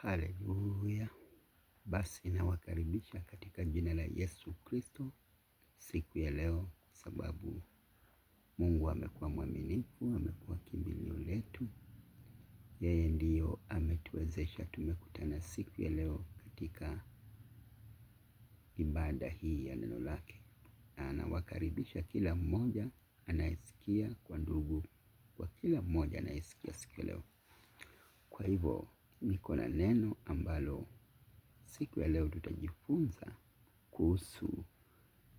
Haleluya! Basi nawakaribisha katika jina la Yesu Kristo siku ya leo, kwa sababu Mungu amekuwa mwaminifu, amekuwa kimbilio letu. Yeye ndiyo ametuwezesha tumekutana siku ya leo katika ibada hii ya neno lake. Anawakaribisha kila mmoja anayesikia, kwa ndugu, kwa kila mmoja anayesikia siku ya leo. Kwa hivyo niko na neno ambalo siku ya leo tutajifunza kuhusu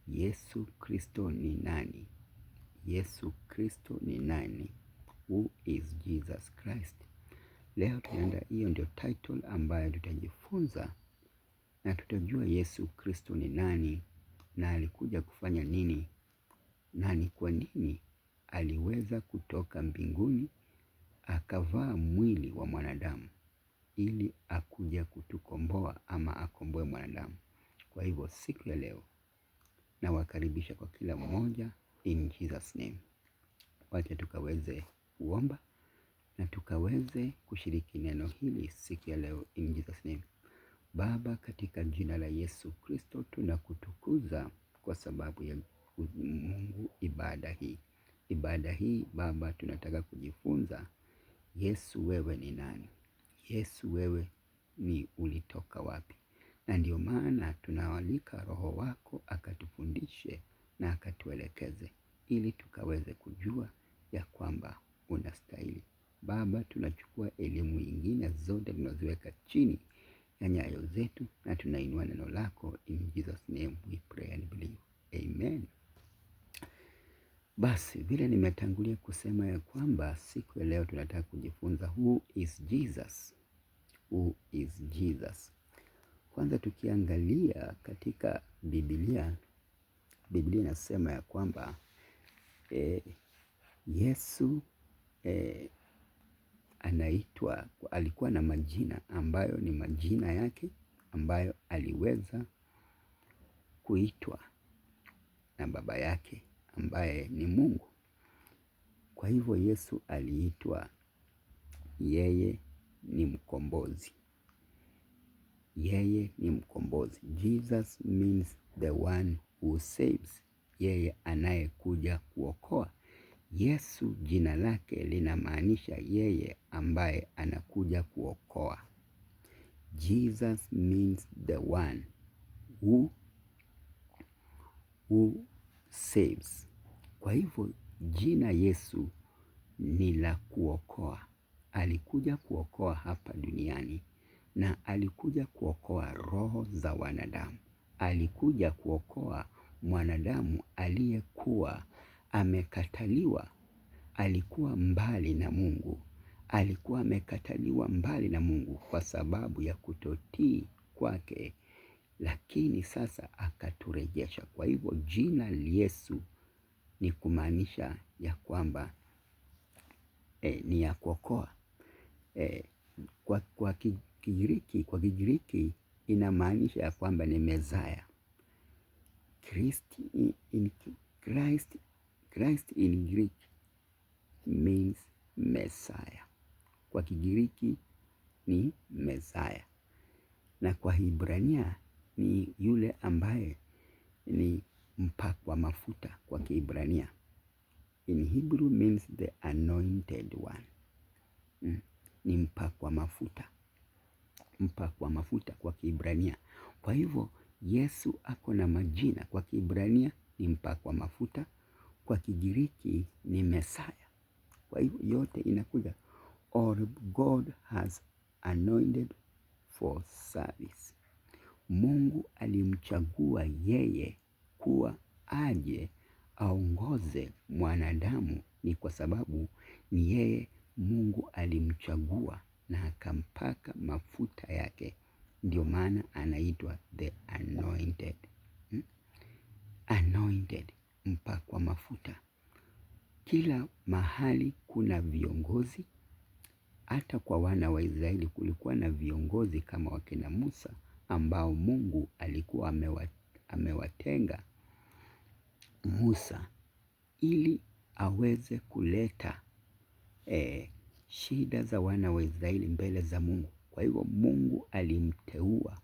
Yesu Kristo ni nani. Yesu Kristo ni nani? Who is Jesus Christ? Leo tunaenda, hiyo ndio title ambayo tutajifunza, na tutajua Yesu Kristo ni nani na alikuja kufanya nini, na ni kwa nini aliweza kutoka mbinguni akavaa mwili wa mwanadamu ili akuja kutukomboa ama akomboe mwanadamu. Kwa hivyo siku ya leo nawakaribisha kwa kila mmoja in Jesus name. Wacha tukaweze kuomba na tukaweze kushiriki neno hili siku ya leo in Jesus name. Baba, katika jina la Yesu Kristo tunakutukuza kwa sababu ya Mungu ibada hii Baba, tunataka kujifunza Yesu wewe ni nani? Yesu wewe ni ulitoka wapi? Na ndio maana tunawalika Roho wako akatufundishe na akatuelekeze ili tukaweze kujua ya kwamba unastahili. Baba, tunachukua elimu nyingine zote tunaziweka chini ya nyayo zetu na tunainua neno lako. In Jesus name we pray and believe. Amen. Basi vile nimetangulia kusema ya kwamba siku ya leo tunataka kujifunza who is Jesus. Who is Jesus? Kwanza tukiangalia katika Biblia inasema ya kwamba Yesu alikuwa na majina ambayo ni majina yake ambayo aliweza kuitwa na baba yake ambaye ni Mungu. Kwa hivyo Yesu aliitwa yeye ni mkombozi. Yeye ni mkombozi. Jesus means the one who saves. Yeye anayekuja kuokoa. Yesu jina lake linamaanisha yeye ambaye anakuja kuokoa. Jesus means the one who saves. Kwa hivyo jina Yesu ni la kuokoa. Alikuja kuokoa hapa duniani na alikuja kuokoa roho za wanadamu. Alikuja kuokoa mwanadamu aliyekuwa amekataliwa. Alikuwa mbali na Mungu. Alikuwa amekataliwa mbali na Mungu kwa sababu ya kutotii kwake, lakini sasa akaturejesha. Kwa hivyo jina Yesu ni kumaanisha ya kwamba ni ya kuokoa. Kwa Kigiriki inamaanisha ya kwamba ni Messiah. Christ in Greek means Messiah. Kwa Kigiriki ni Messiah, na kwa Hibrania ni yule ambaye ni mpakwa mafuta. Kwa Kiebrania in Hebrew means the anointed one. Ni mpakwa mafuta kwa Kiebrania. Kwa hivyo Yesu ako na majina. Kwa Kiebrania ni mpakwa mafuta, kwa Kigiriki ni Messiah. Kwa hivyo yote inakuja, or God has anointed for service. Mungu alimchagua yeye kuwa aje aongoze mwanadamu. Ni kwa sababu ni yeye Mungu alimchagua na akampaka mafuta yake. Ndio maana anaitwa the anointed. Anointed, mpakwa mafuta. Kila mahali kuna viongozi. Hata kwa wana wa Israeli kulikuwa na viongozi kama wakina Musa ambao Mungu alikuwa amewatenga Musa ili aweze kuleta shida za wana wa Israeli mbele za Mungu. Kwa hivyo Mungu alimteua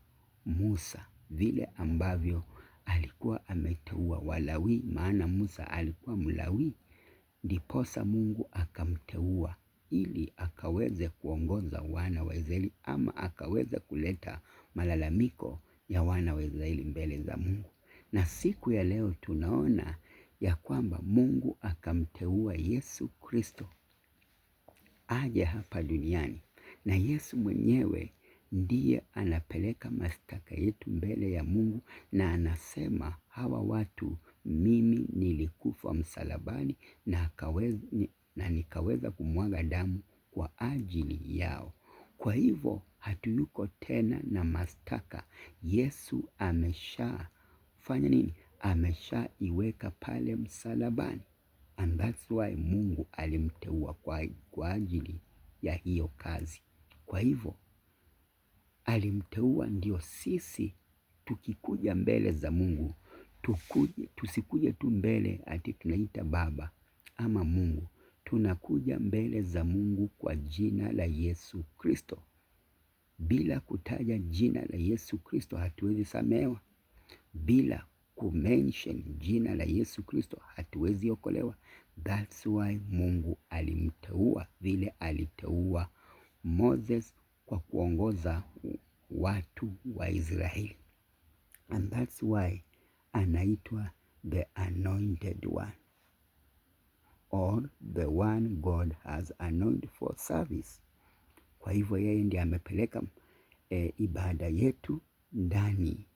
Musa vile ambavyo alikuwa ameteua Walawi, maana Musa alikuwa Mlawi. Ndiposa Mungu akamteua ili akaweze kuongoza wana wa Israeli, ama akaweze kuleta malalamiko ya wana wa Israeli mbele za Mungu. Na siku ya leo tunaona ya kwamba Mungu akamteua Yesu Kristo aje hapa duniani, na Yesu mwenyewe ndiye anapeleka mashtaka yetu mbele ya Mungu, na anasema hawa watu mimi nilikufa msalabani na nikaweza kumwaga damu kwa ajili yao. Kwa hivyo hatuyuko tena na mashtaka. Yesu ameshafanya nini? Ameshaiweka pale msalabani. And that's why Mungu alimteua kwa ajili ya hiyo kazi. Kwa hivyo alimteua ndio sisi tukikuja mbele za Mungu tusikuje tu mbele ati tunaita Baba ama Mungu. Tunakuja mbele za Mungu kwa jina la Yesu Kristo. Bila kutaja jina la Yesu Kristo hatuwezi samehewa. Bila kumention jina la Yesu Kristo hatuwezi okolewa. That's why Mungu alimteua vile aliteua Moses kwa kuongoza watu wa Israeli. And that's why anaitwa the anointed one, or the one God has anointed for service. Kwa hivyo yeye ndiye amepeleka ibada yetu ndani,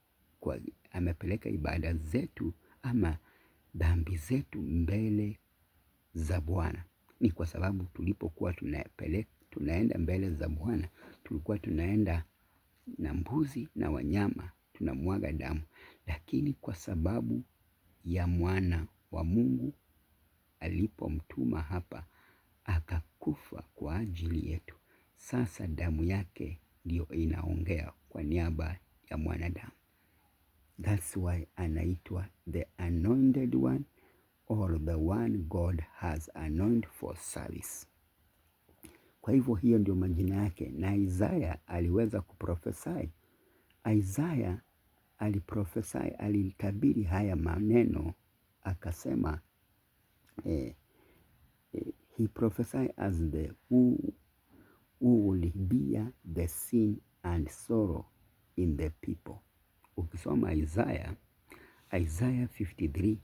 amepeleka ibada zetu ama dhambi zetu mbele za Bwana. Ni kwa sababu tulipokuwa tunaenda mbele za Bwana, tulikuwa tunaenda na mbuzi na wanyama, tunamwaga damu. Lakini kwa sababu ya mwana wa Mungu alipomtuma hapa akakufa kwa ajili yetu, sasa damu yake ndio inaongea kwa niaba ya mwanadamu. That's why anaitwa the anointed one, or the one God has anointed for service. Kwa hivyo hiyo ndio majina yake. Na Isaya aliweza kuprofesai. Isaya aliprofesai, alitabiri haya maneno akasema, he prophesied as the who will bear the sin and sorrow in the people. Ukisoma Isaya 53,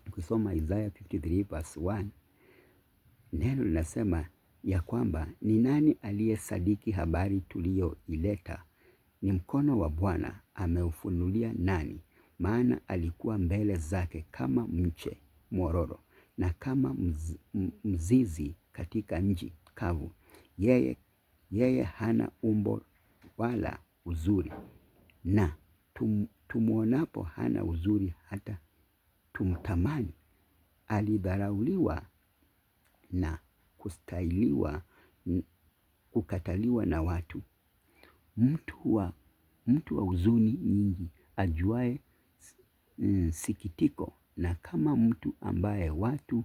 ukisoma Isaya 53 verse 1, neno linasema ya kwamba ni nani aliyesadiki habari tuliyoileta? Ni mkono wa Bwana ameufunulia nani? Maana alikuwa mbele zake kama mche mwororo na kama mzizi katika nchi kavu. Yeye hana umbo wala uzuri, na tumuonapo hana uzuri hata tumtamani. Alidharauliwa na kustahiliwa, kukataliwa na watu, mtu wa huzuni nyingi, ajuaye sikitiko, na kama mtu ambaye watu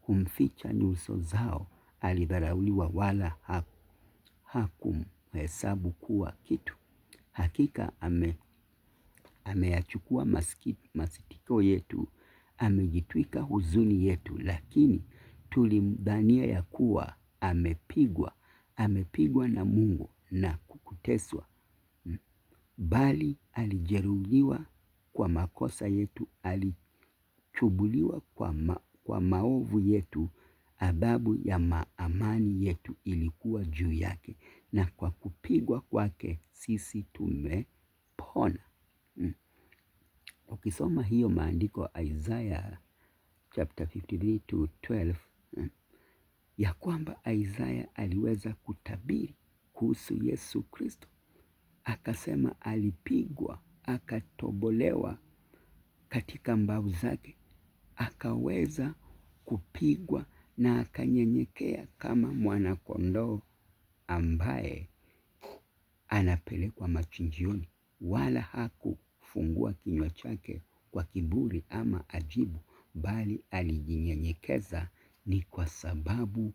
humficha nyuso zao. Alidharauliwa wala hakumhesabu kuwa kitu. Hakika ameyachukua masikitiko yetu, amejitwika huzuni yetu. Lakini tulimdhania ya kuwa amepigwa na Mungu na kuteswa. Bali alijeruhiwa kwa makosa yetu, alichubuliwa kwa maovu yetu. Adhabu ya amani yetu ilikuwa juu yake, na kwa kupigwa kwake sisi tumepona. Ukisoma hiyo maandiko Isaiah chapter 53 to 12, ya kwamba Isaiah aliweza kutabiri kuhusu Yesu Kristo. Akasema alipigwa, akatobolewa katika mbavu zake, akaweza kupigwa na akanyenyekea kama mwana kondoo ambaye anapelekwa machinjioni, wala hakufungua kinywa chake kwa kiburi ama ajibu, bali alijinyenyekeza. Ni kwa sababu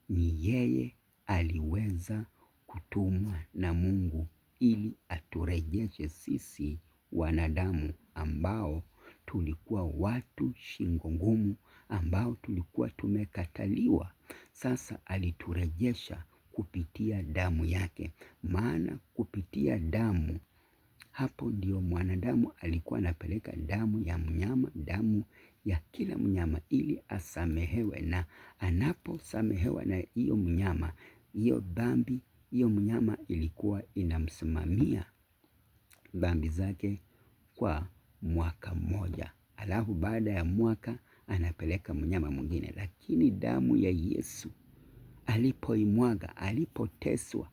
ni yeye aliweza kutumwa na Mungu ili aturejeshe sisi wanadamu ambao tulikuwa watu shingo ngumu, ambao tulikuwa tumekataliwa. Sasa aliturejesha kupitia damu yake, maana kupitia damu, hapo ndio mwanadamu alikuwa anapeleka damu ya mnyama, damu ya kila mnyama ili asamehewe, na anaposamehewa na hiyo mnyama, hiyo dhambi, hiyo mnyama ilikuwa inamsimamia dhambi zake kwa mwaka mmoja. Alafu baada ya mwaka anapeleka mnyama mwingine. Lakini damu ya Yesu alipoimwaga, alipoteswa,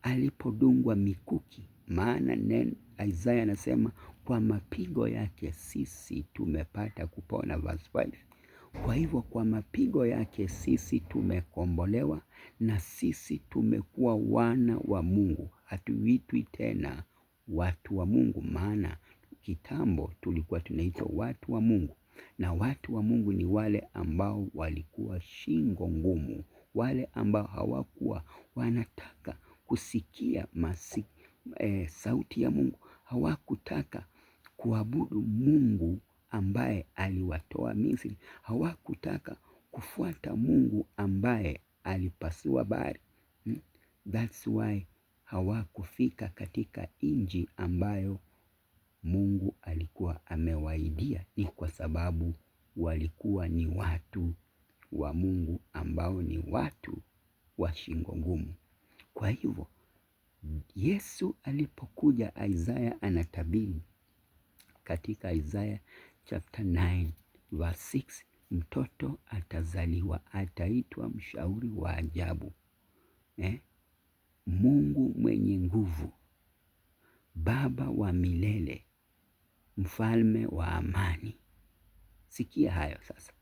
alipodungwa mikuki, maana Isaya anasema kwa mapigo yake sisi tumepata kupona, verse 5. Kwa hivyo kwa mapigo yake sisi tumekombolewa, na sisi tumekuwa wana wa Mungu. Hatuitwi tena watu wa Mungu, maana kitambo tulikuwa tunaitwa watu wa Mungu, na watu wa Mungu ni wale ambao walikuwa shingo ngumu, wale ambao hawakuwa wanataka kusikia sauti ya Mungu, hawakutaka kuabudu Mungu ambaye aliwatoa Misri, hawakutaka kufuata Mungu ambaye alipasua bahari. That's why hawakufika katika nchi ambayo Mungu alikuwa amewaidia. Ni kwa sababu walikuwa ni watu wa Mungu ambao ni watu wa shingo ngumu. Kwa hivyo Yesu alipokuja, Isaya anatabiri katika Isaya chapter 9 verse 6, mtoto atazaliwa, ataitwa mshauri wa ajabu, Mungu mwenye nguvu, Baba wa milele, mfalme wa amani. Sikia hayo sasa,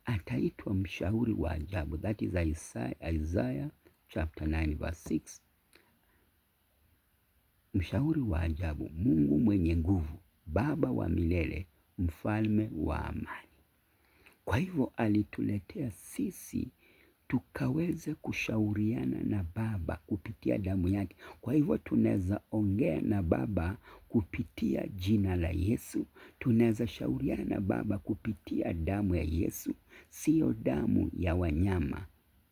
ataitwa mshauri wa ajabu. That is Isaiah chapter 9 verse 6. Mshauri wa ajabu, Mungu mwenye nguvu, Baba wa milele, mfalme wa amani. Kwa hivyo alituletea sisi tukaweze kushauriana na Baba kupitia damu yake. Kwa hivyo tunaweza ongea na Baba kupitia jina la Yesu. Tunaweza shauriana na Baba kupitia damu ya Yesu, sio damu ya wanyama.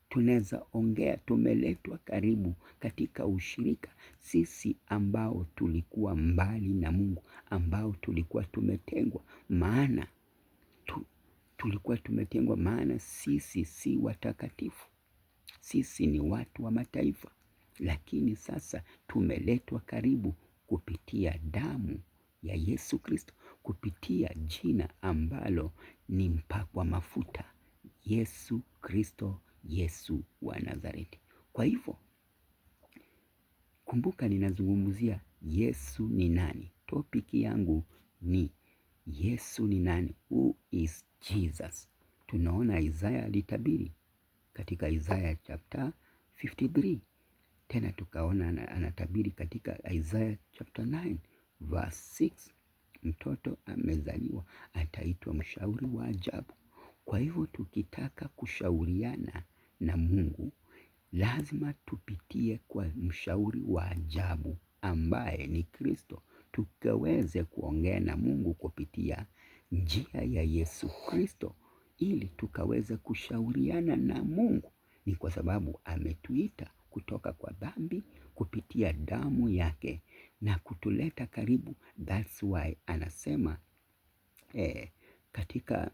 Tunaweza ongea, tumeletwa karibu katika ushirika, sisi ambao tulikuwa mbali na Mungu, ambao tulikuwa tumetengwa, maana maana sisi si watakatifu, sisi ni watu wa mataifa. Lakini sasa tumeletwa karibu kupitia damu ya Yesu Kristo, kupitia jina ambalo ni mpakwa mafuta, Yesu Kristo, Yesu wa Nazareti. Kwa hivyo kumbuka, ninazungumzia Yesu ni nani. Topiki yangu ni Yesu ni nani, who is Jesus. Tunaona Isaya alitabiri katika Isaya chapter 53. Tena tukaona anatabiri katika Isaya chapter 9 verse 6, mtoto amezaliwa, ataitwa mshauri wa ajabu. Kwa hivyo tukitaka kushauriana na Mungu, lazima tupitie kwa mshauri wa ajabu ambaye ni Kristo, tukaweze kuongea na Mungu kupitia njia ya Yesu Kristo, ili tukaweze kushauriana na Mungu. Ni kwa sababu ametuita kutoka kwa dhambi kupitia damu yake na kutuleta karibu. That's why anasema katika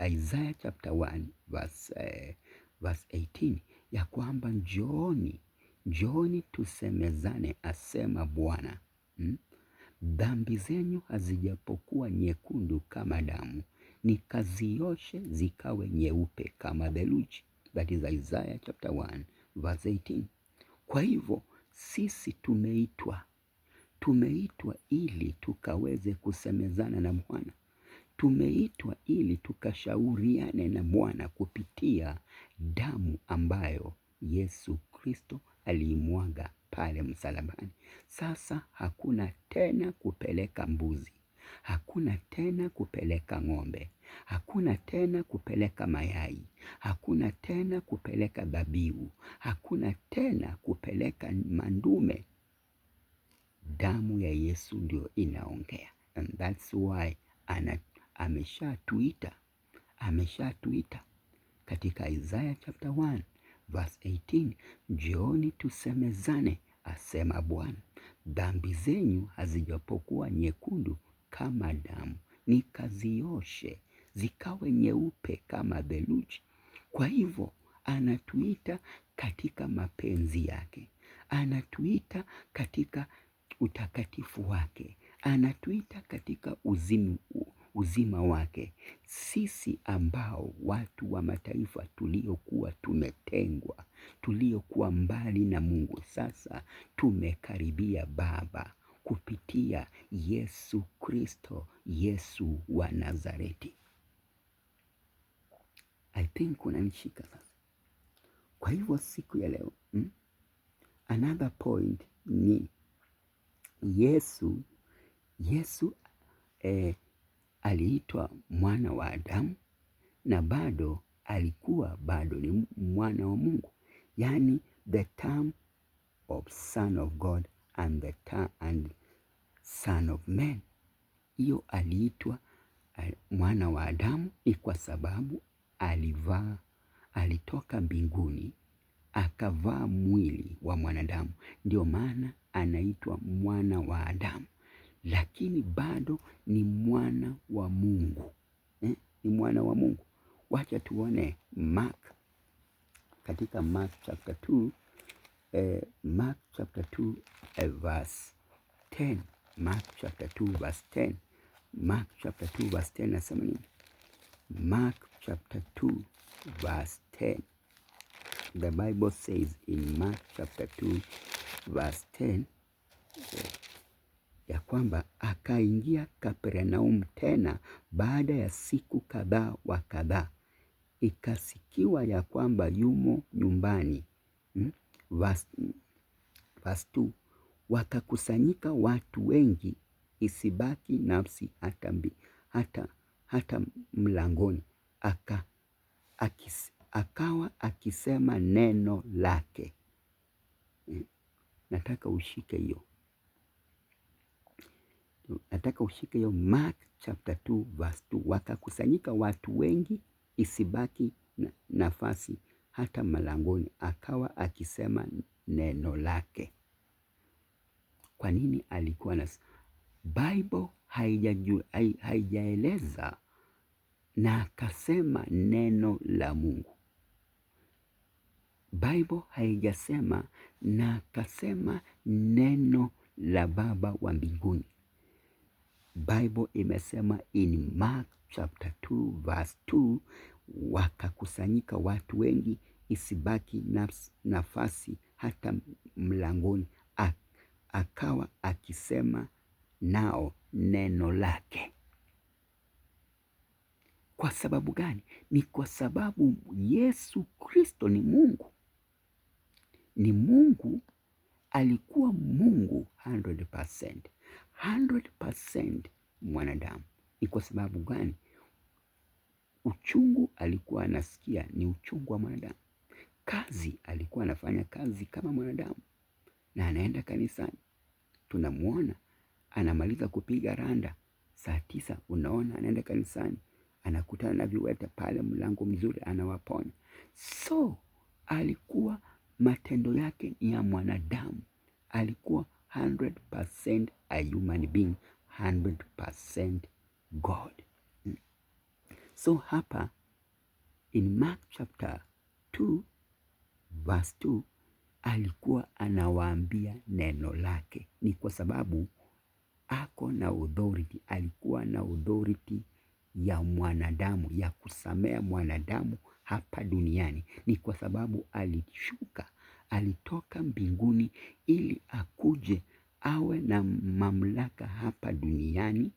Isaiah chapter 1 verse 18, ya kwamba njooni tusemezane, asema Bwana. Dhambi zenyu hazijapokuwa nyekundu kama damu, nikazioshe zikawe nyeupe kama theluji. That is Isaiah chapter 1 verse 18. Kwa hivyo sisi tumeitwa ili tukaweze kusemezana na Bwana. Tumeitwa ili tukashauriane na Bwana kupitia damu ambayo Yesu Kristo aliimwaga pale msalabani. Sasa hakuna tena kupeleka mbuzi, hakuna tena kupeleka ng'ombe, Hakuna tena kupeleka mayai, hakuna tena kupeleka dhabihu, hakuna tena kupeleka mandume. Damu ya Yesu ndio inaongea, and that's why ameshatuita katika Isaiah chapter 1 verse 18, njooni tusemezane, asema Bwana, dhambi zenyu hazijapokuwa nyekundu kama damu, nikazioshe zikawe nyeupe kama theluji. Kwa hivyo anatuita katika mapenzi yake, anatuita katika utakatifu wake, anatuita katika uzima wake. Sisi ambao watu wa mataifa tuliokuwa tumetengwa, tuliokuwa mbali na Mungu, sasa tumekaribia Baba kupitia Yesu Kristo, Yesu wa Nazareti. I think unanishika sasa. Kwa hivyo siku ya leo another point ni Yesu aliitwa mwana wa Adamu na bado alikuwa ni mwana wa Mungu, yani the term of son of God and son of man. Hiyo aliitwa mwana wa Adamu ni kwa sababu alitoka mbinguni akavaa mwili wa mwanadamu, ndio maana anaitwa mwana wa Adamu, lakini bado ni mwana wa Mungu. Ni mwana wa Mungu. Wacha tuone Mark, katika Mark chapter 2, Mark chapter 2 verse 10. Mark chapter 2 verse 10. Mark chapter 2 verse 10 nasema nini? Mark chapter 2 verse 10. The Bible says in Mark chapter 2 verse 10 ya kwamba akaingia Kapernaum tena baada ya siku kadhaa wa kadhaa, ikasikiwa ya kwamba yumo nyumbani. Verse 2, wakakusanyika watu wengi, isibaki nafsi hata mlangoni, akawa akisema neno lake. Nataka ushike hiyo. Mark chapter 2 verse 2, wakakusanyika watu wengi, isibaki nafasi hata malangoni, akawa akisema neno lake. Kwa nini alikuwa na Bible haijaeleza na akasema neno la Mungu. Bible haijasema na akasema neno la Baba wa mbinguni. Bible imesema in Mark chapter 2 verse 2, wakakusanyika watu wengi, isibaki nafasi hata mlangoni, akawa akisema nao neno lake. Kwa sababu gani? Ni kwa sababu Yesu Kristo ni Mungu. Ni Mungu, alikuwa Mungu 100% mwanadamu. Ni kwa sababu gani? Uchungu alikuwa anasikia ni uchungu wa mwanadamu. Kazi alikuwa anafanya kazi kama mwanadamu, na anaenda kanisani. Tunamuona anamaliza kupiga randa saa 9, unaona anaenda kanisani, anakutana na viwete pale mlango mzuri, anawaponya. So alikuwa matendo yake ni ya mwanadamu. Alikuwa 100% a human being, 100% God. So hapa in Mark chapter 2 verse 2, alikuwa anawaambia neno lake. Ni kwa sababu ako na authority, alikuwa na authority ya mwanadamu, ya kusamea mwanadamu hapa duniani. Ni kwa sababu alishuka, alitoka mbinguni ili akuje awe na mamlaka hapa duniani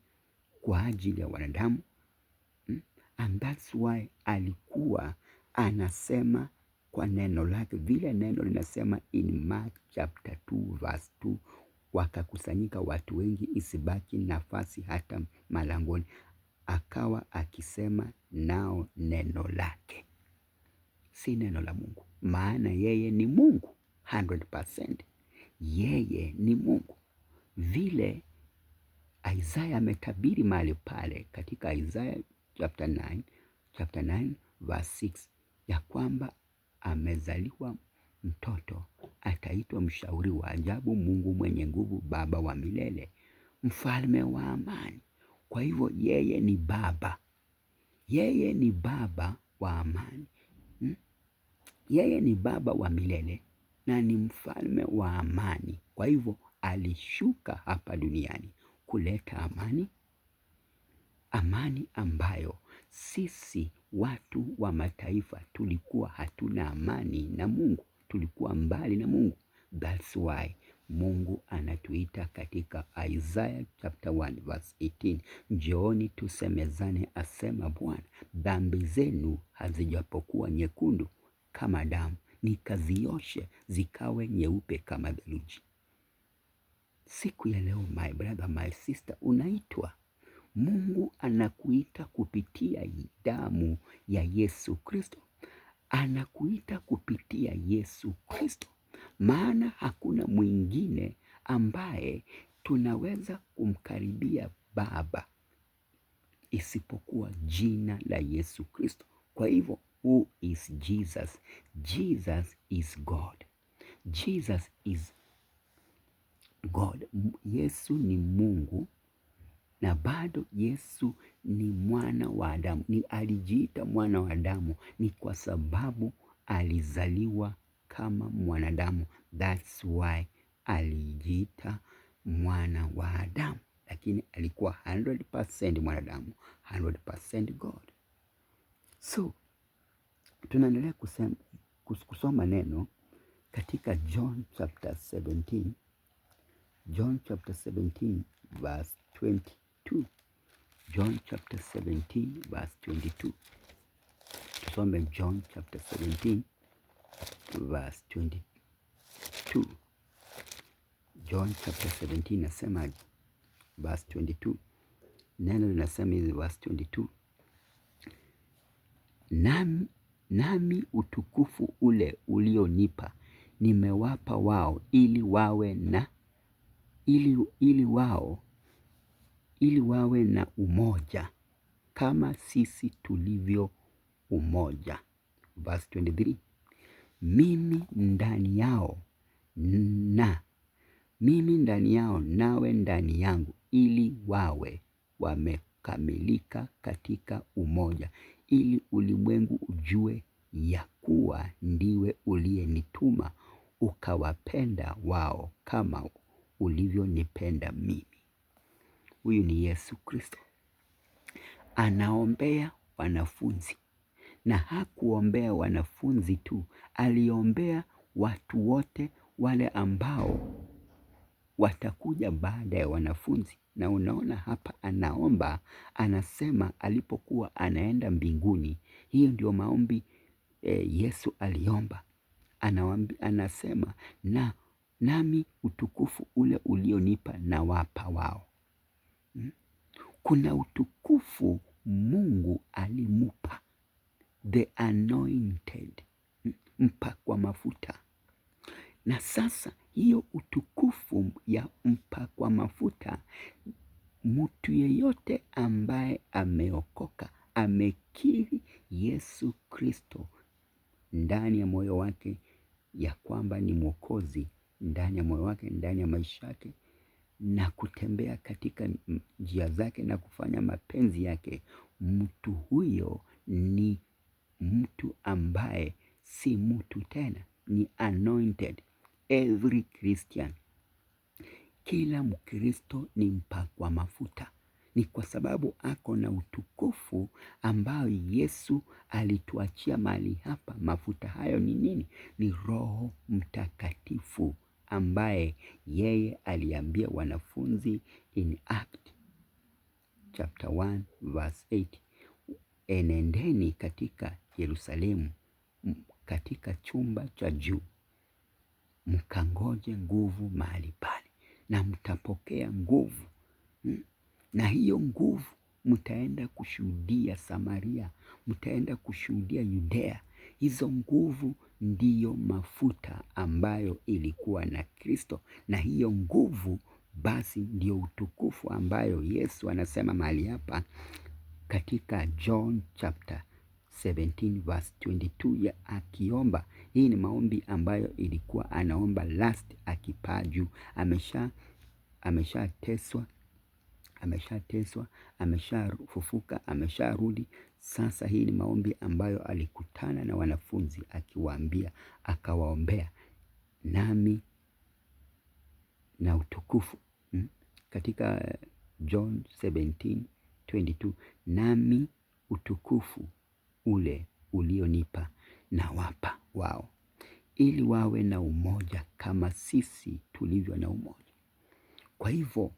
kwa ajili ya wanadamu. And that's why alikuwa anasema kwa neno lake, vile neno linasema in Mark chapter 2 verse 2, wakakusanyika watu wengi, isibaki nafasi hata malangoni, akawa akisema nao neno lake, si neno la Mungu, maana yeye ni Mungu 100%. Yeye ni Mungu. Vile Isaya ametabiri mahali pale katika Isaya chapter 9 verse 6 ya kwamba amezaliwa mtoto, ataitwa mshauri wa ajabu, Mungu mwenye nguvu, Baba wa milele, mfalme wa amani. Kwa hivyo yeye ni Baba, yeye ni Baba wa amani. Yeye ni Baba wa milele na ni mfalme wa amani. Kwa hivyo alishuka hapa duniani kuleta amani, amani ambayo sisi watu wa mataifa tulikuwa hatuna amani na Mungu, tulikuwa mbali na Mungu. That's why Mungu anatuita katika Isaiah chapter 1 verse 18, njooni tusemezane, asema Bwana, dhambi zenu hazijapokuwa nyekundu kama damu, nikazioshe zikawe nyeupe kama theluji. Siku ya leo, my brother, my sister, unaitwa. Mungu anakuita kupitia damu ya Yesu Kristo. Anakuita kupitia Yesu Kristo. Maana hakuna mwingine ambaye tunaweza kumkaribia Baba isipokuwa jina la Yesu Kristo. Kwa hivyo, who is Jesus? Jesus is God. Jesus is God. Yesu ni Mungu na bado Yesu ni mwana wa Adamu. Ni alijiita mwana wa Adamu ni kwa sababu alizaliwa kama mwanadamu. That's why alijiita mwana wa Adamu, lakini alikuwa 100% mwanadamu, 100% God. So tunaendelea kusoma neno katika John chapter 17. John chapter 17 verse 22. John chapter 17 verse 22. Tusome John chapter 17 verse 22. John chapter 17 nasema verse 22. Neno linasema hivi verse 22. Nami utukufu ule ulionipa nimewapa wao, ili wawe na ili wawe na umoja kama sisi tulivyo umoja. Verse 23. Mimi ndani yao nawe ndani yangu, ili wawe wamekamilika katika umoja, ili ulimwengu ujue ya kuwa ndiwe uliyenituma, ukawapenda wao kama ulivyonipenda mimi. Huyu ni Yesu Kristo. Anaombea wanafunzi, na hakuombea wanafunzi tu, aliombea watu wote wale ambao watakuja baada ya wanafunzi. Na unaona hapa anaomba, anasema alipokuwa anaenda mbinguni. Hiyo ndio maombi Yesu aliomba. Anasema nami utukufu ule ulionipa nawapa wao. Kuna utukufu Mungu alimupa, the anointed, mpakwa mafuta. Na sasa hiyo utukufu ya mpakwa mafuta, mtu yeyote ambaye ameokoka, amekiri Yesu Kristo ndani ya moyo wake ya kwamba ni Mwokozi, ndani ya moyo wake, ndani ya maisha yake, na kutembea katika njia zake na kufanya mapenzi yake, mtu huyo ni mtu ambaye si mtu tena, ni anointed. Every Christian, kila Mkristo ni mpakwa mafuta. Ni kwa sababu ako na utukufu ambao Yesu alituachia mahali hapa. Mafuta hayo ni nini? Ni Roho Mtakatifu ambaye yeye aliambia wanafunzi in Act chapter 1 verse 8, enendeni katika Yerusalemu, katika chumba cha juu, mkangoje nguvu mahali pale, na mtapokea nguvu. Na hiyo nguvu mtaenda kushuhudia Samaria, mtaenda kushuhudia Yudea. Hizo nguvu ndiyo mafuta ambayo ilikuwa na Kristo, na hiyo nguvu basi ndiyo utukufu ambayo Yesu anasema mahali hapa katika John chapter 17 verse 22 akiomba. Hii ni maombi ambayo ilikuwa anaomba last akipaa juu. Ameshateswa, ameshafufuka, amesharudi. Sasa hii ni maombi ambayo alikutana na wanafunzi akiwaambia, akawaombea, nami na utukufu katika John 17:22, nami utukufu ule ulionipa na wapa wao, ili wawe na umoja kama sisi tulivyo na umoja. Kwa hivyo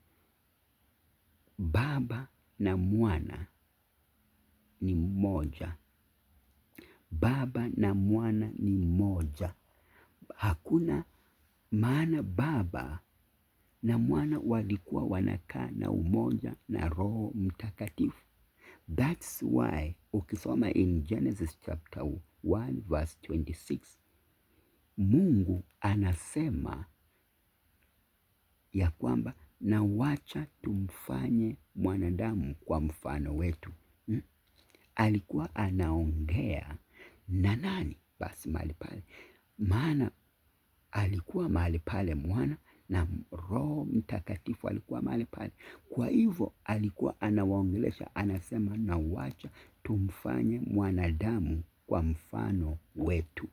Baba na Mwana ni mmoja. Baba na Mwana ni mmoja. Hakuna maana Baba na Mwana walikuwa wanakaa na umoja na Roho Mtakatifu. That's why ukisoma in Genesis chapter 1 verse 26, Mungu anasema ya kwamba na wacha tumfanye mwanadamu kwa mfano wetu. Alikuwa anaongea na nani basi mahali pale? Maana alikuwa mahali pale Mwana na Roho Mtakatifu alikuwa mahali pale. Kwa hivyo alikuwa anawaongelesha, anasema na wacha tumfanye mwanadamu kwa mfano wetu.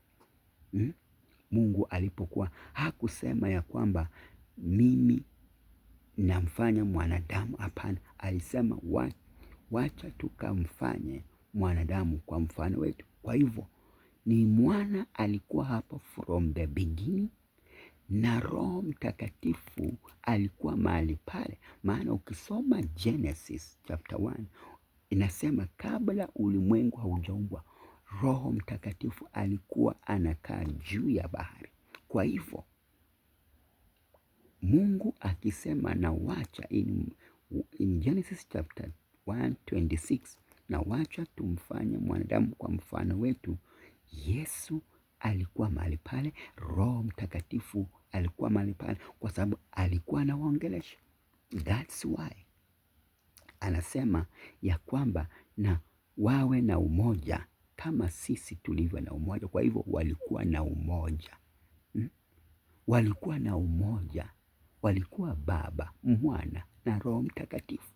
Mungu alipokuwa hakusema ya kwamba mimi namfanya mwanadamu, hapana. Alisema wacha tukamfanye mwanadamu kwa mfano wetu. Kwa hivyo ni Mwana alikuwa hapo from the beginning, na Roho Mtakatifu alikuwa mahali pale. Maana ukisoma Genesis chapter 1 inasema kabla ulimwengu haujaumbwa, Roho Mtakatifu alikuwa anakaa juu ya bahari. Kwa hivyo Mungu akisema na wacha in Genesis chapter 1:26, na wacha tumfanye mwanadamu kwa mfano wetu, Yesu alikuwa mahali pale, Roho Mtakatifu alikuwa mahali pale, kwa sababu alikuwa anawaongelesha. That's why anasema ya kwamba na wawe na umoja kama sisi tulivyo na umoja. Kwa hivyo walikuwa na umoja, walikuwa na umoja, walikuwa Baba, Mwana na Roho Mtakatifu.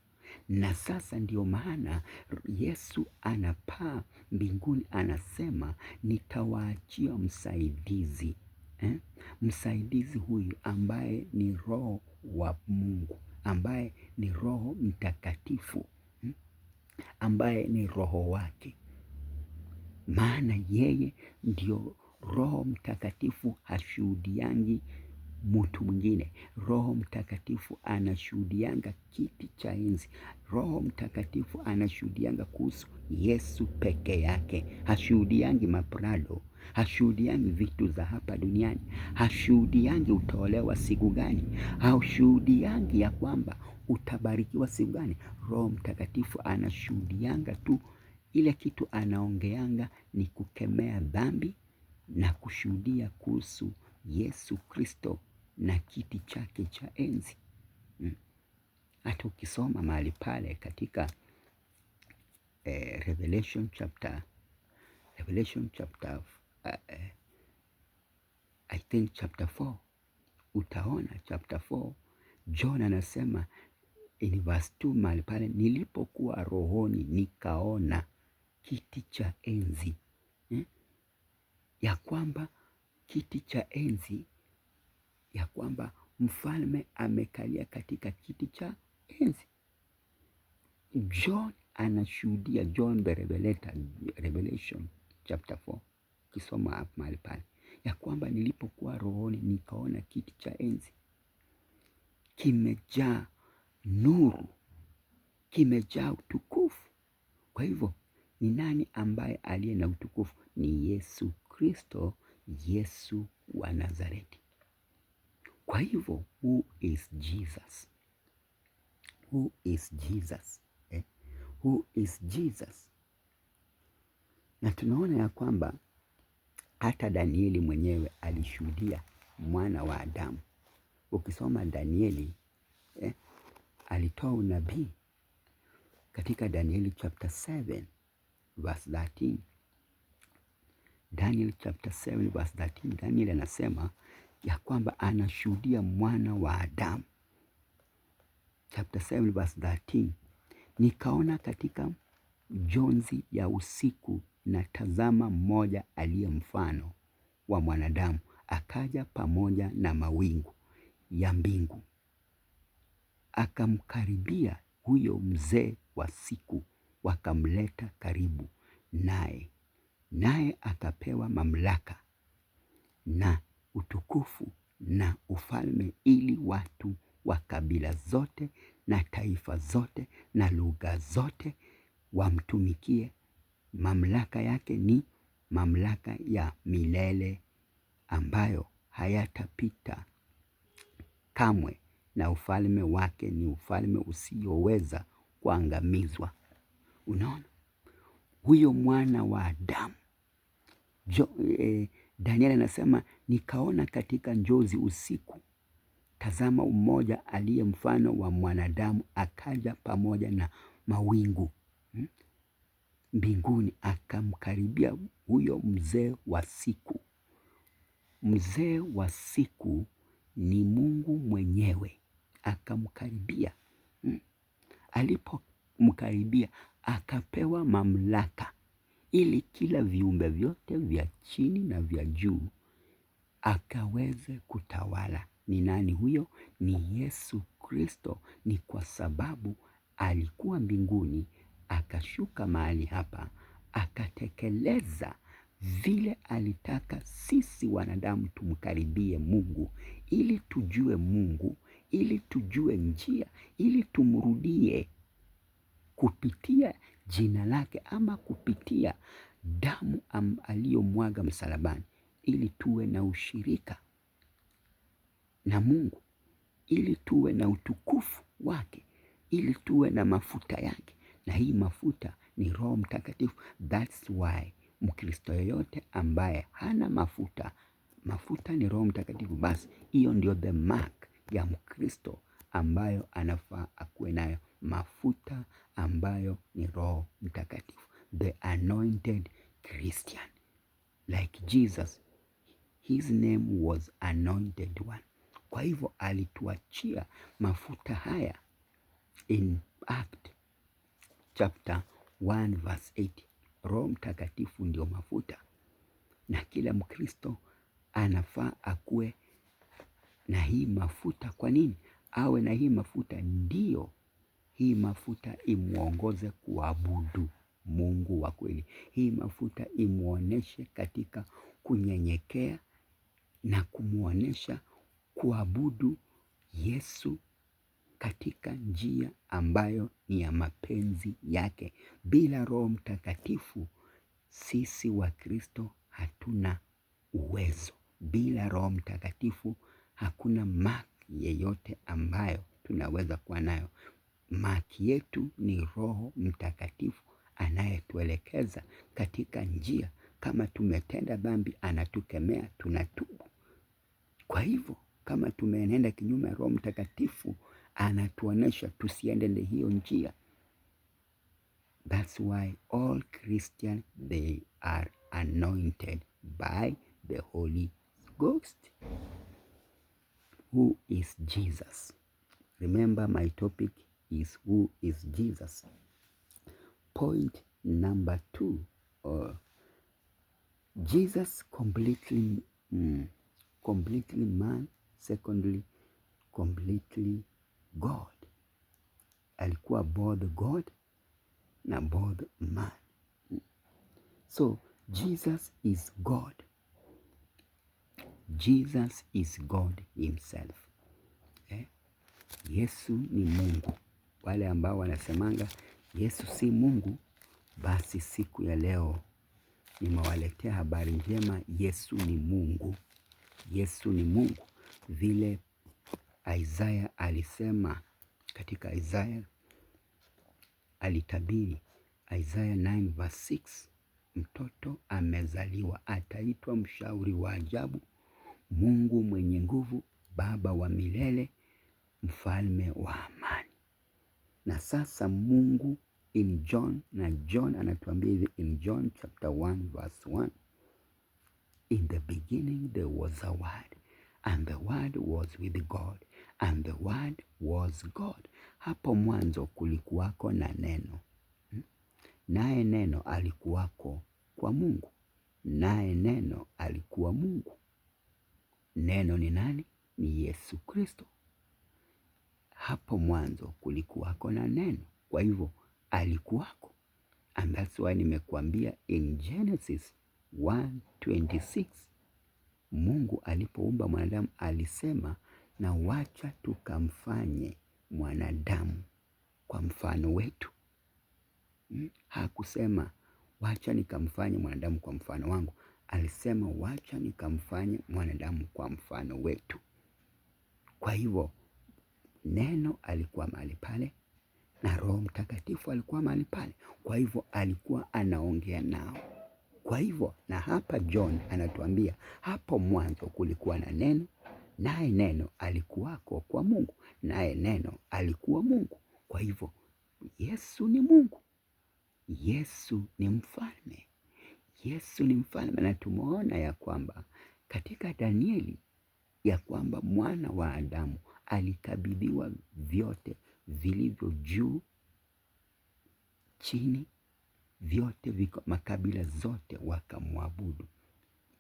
Na sasa ndio maana Yesu anapaa mbinguni, anasema nitawaachia msaidizi. Msaidizi huyu ambaye ni Roho wa Mungu, ambaye ni Roho Mtakatifu, ambaye ni Roho wake. Maana yeye ndio Roho Mtakatifu, hashuhudiangi mtu mwingine. Roho Mtakatifu anashuhudianga kiti cha enzi. Roho Mtakatifu anashuhudianga kuhusu Yesu peke yake. Hashuhudiangi maprado, hashuhudiangi vitu za hapa duniani, hashuhudiangi utaolewa siku gani, hashuhudiangi ya kwamba utabarikiwa siku gani. Roho Mtakatifu anashuhudianga tu, ile kitu anaongeanga ni kukemea dhambi na kushuhudia kuhusu Yesu Kristo na kiti chake cha enzi. Hata ukisoma mahali pale katika Revelation chapter I think chapter 4, utaona chapter 4 John anasema in verse 2 mahali pale, nilipokuwa rohoni nikaona kiti cha enzi. Ya kwamba kiti cha enzi, ya kwamba mfalme amekalia katika kiti cha enzi. John anashuhudia, John the Revelator, Revelation chapter 4, kisoma hapo mahali pale, ya kwamba nilipokuwa rohoni nikaona kiti cha enzi kimejaa nuru, kimejaa utukufu. Kwa hivyo ni nani ambaye aliye na utukufu? Ni Yesu Kristo, Yesu wa Nazareti. Kwa hivyo who is Jesus? Who is Jesus? who is Jesus. Na tunaona ya kwamba hata Danieli mwenyewe alishuhudia mwana wa Adamu. Ukisoma Danieli alitoa unabii katika Danieli chapter 7 verse 13. Daniel chapter 7 verse 13, Daniel anasema ya kwamba anashuhudia mwana wa Adamu. Chapter 7 verse 13, nikaona katika jonzi ya usiku na tazama mmoja aliye mfano wa mwanadamu akaja pamoja na mawingu ya mbingu. Akamkaribia huyo mzee wa siku, wakamleta karibu naye akapewa mamlaka na utukufu na ufalme, ili watu wa kabila zote na taifa zote na lugha zote wamtumikie. Mamlaka yake ni mamlaka ya milele ambayo hayatapita kamwe, na ufalme wake ni ufalme usioweza kuangamizwa. Unaona, huyo mwana wa Adamu, Daniel anasema nikaona katika njozi usiku, tazama mmoja aliye mfano wa mwanadamu akaja pamoja na mawingu mbinguni, akamkaribia huyo mzee wa siku. Mzee wa siku ni Mungu mwenyewe. Akamkaribia, alipomkaribia akapewa mamlaka, ili kila viumbe vyote vya chini na vya juu akaweze kutawala. Ni nani huyo? Ni Yesu Kristo. Ni kwa sababu alikuwa mbinguni, akashuka mahali hapa, akatekeleza vile alitaka sisi wanadamu tumkaribie Mungu, ili tujue Mungu, ili tujue njia, ili tumrudie kupitia jina lake, ama kupitia damu aliyomwaga msalabani, ili tuwe na ushirika na Mungu, ili tuwe na utukufu wake, ili tuwe na mafuta yake. Na hii mafuta ni Roho Mtakatifu. That's why Mkristo yoyote ambaye hana mafuta ni Roho Mtakatifu, basi hiyo ndio the mark ya Mkristo ambayo anafaa akuwe nayo, mafuta ambayo ni Roho Mtakatifu, the anointed Christian. Like Jesus, his name was anointed one. Kwa hivyo alituachia mafuta haya in Act chapter 1 verse 8. Roho Mtakatifu ndio mafuta, na kila Mkristo anafaa akuwe na hii mafuta. Kwa nini awe na hii mafuta? Ndio hii mafuta imuongoze kuabudu Mungu wa kweli. Hii mafuta imuoneshe katika kunyenyekea na kumuonesha kuabudu Yesu katika njia ambayo ni ya mapenzi yake. Bila Roho Mtakatifu sisi wa Kristo hatuna uwezo. Bila Roho Mtakatifu hakuna mark yeyote ambayo tunaweza kuwa nayo. Mark yetu ni Roho Mtakatifu anayetuelekeza katika njia. Kama tumetenda dhambi, anatukemea, tunatubu. Kwa hivyo kama tumenenda kinyume, Roho Mtakatifu anatuonesha tusiende hiyo njia. That's why all Christians, they are anointed by the Holy Ghost. Who is Jesus? Remember, my topic is who is Jesus. Point number 2, Jesus completely man, secondly completely God. Alikuwa both God na both man. So Jesus is God. Jesus is God himself. Yesu ni Mungu. Wale ambao wanasemanga Yesu si Mungu, basi siku ya leo nimewaletea habari njema. Yesu ni Mungu. Yesu ni Mungu. Vile Isaya alisema katika Isaya alitabiri Isaiah 9 verse 6, mtoto amezaliwa, ataitwa mshauri wa ajabu, Mungu mwenye nguvu, Baba wa milele, mfalme wa amani. Na sasa Mungu in John, na John anatuambia hivi in John chapter 1 verse 1, in the beginning there was a word, and the word was with God, and the word was God. Hapo mwanzo kulikuwako na neno, naye neno alikuwako kwa Mungu, naye neno alikuwa Mungu. Neno ni nani? Ni Yesu Kristo. Hapo mwanzo kulikuwako na neno, kwa hivyo alikuwako. And that's why nimekuambia in Genesis 1:26, Mungu alipoumba mwanadamu alisema, na wacha tukamfanye mwanadamu kwa mfano wetu. Hakusema wacha nikamfanye mwanadamu kwa mfano wangu, alisema wacha nikamfanye mwanadamu kwa mfano wetu. Kwa hivyo neno alikuwa mahali pale na Roho Mtakatifu alikuwa mahali pale, kwa hivyo alikuwa anaongea nao. Kwa hivyo na hapa John anatuambia hapo mwanzo kulikuwa na neno, naye neno alikuwako kwa Mungu, naye neno alikuwa Mungu. Kwa hivyo Yesu ni Mungu, Yesu ni mfalme, Yesu ni mfalme. Na tumeona ya kwamba katika Danieli ya kwamba mwana wa Adamu alikabidhiwa vyote vilivyo juu, chini, vyote viko, makabila zote wakamwabudu.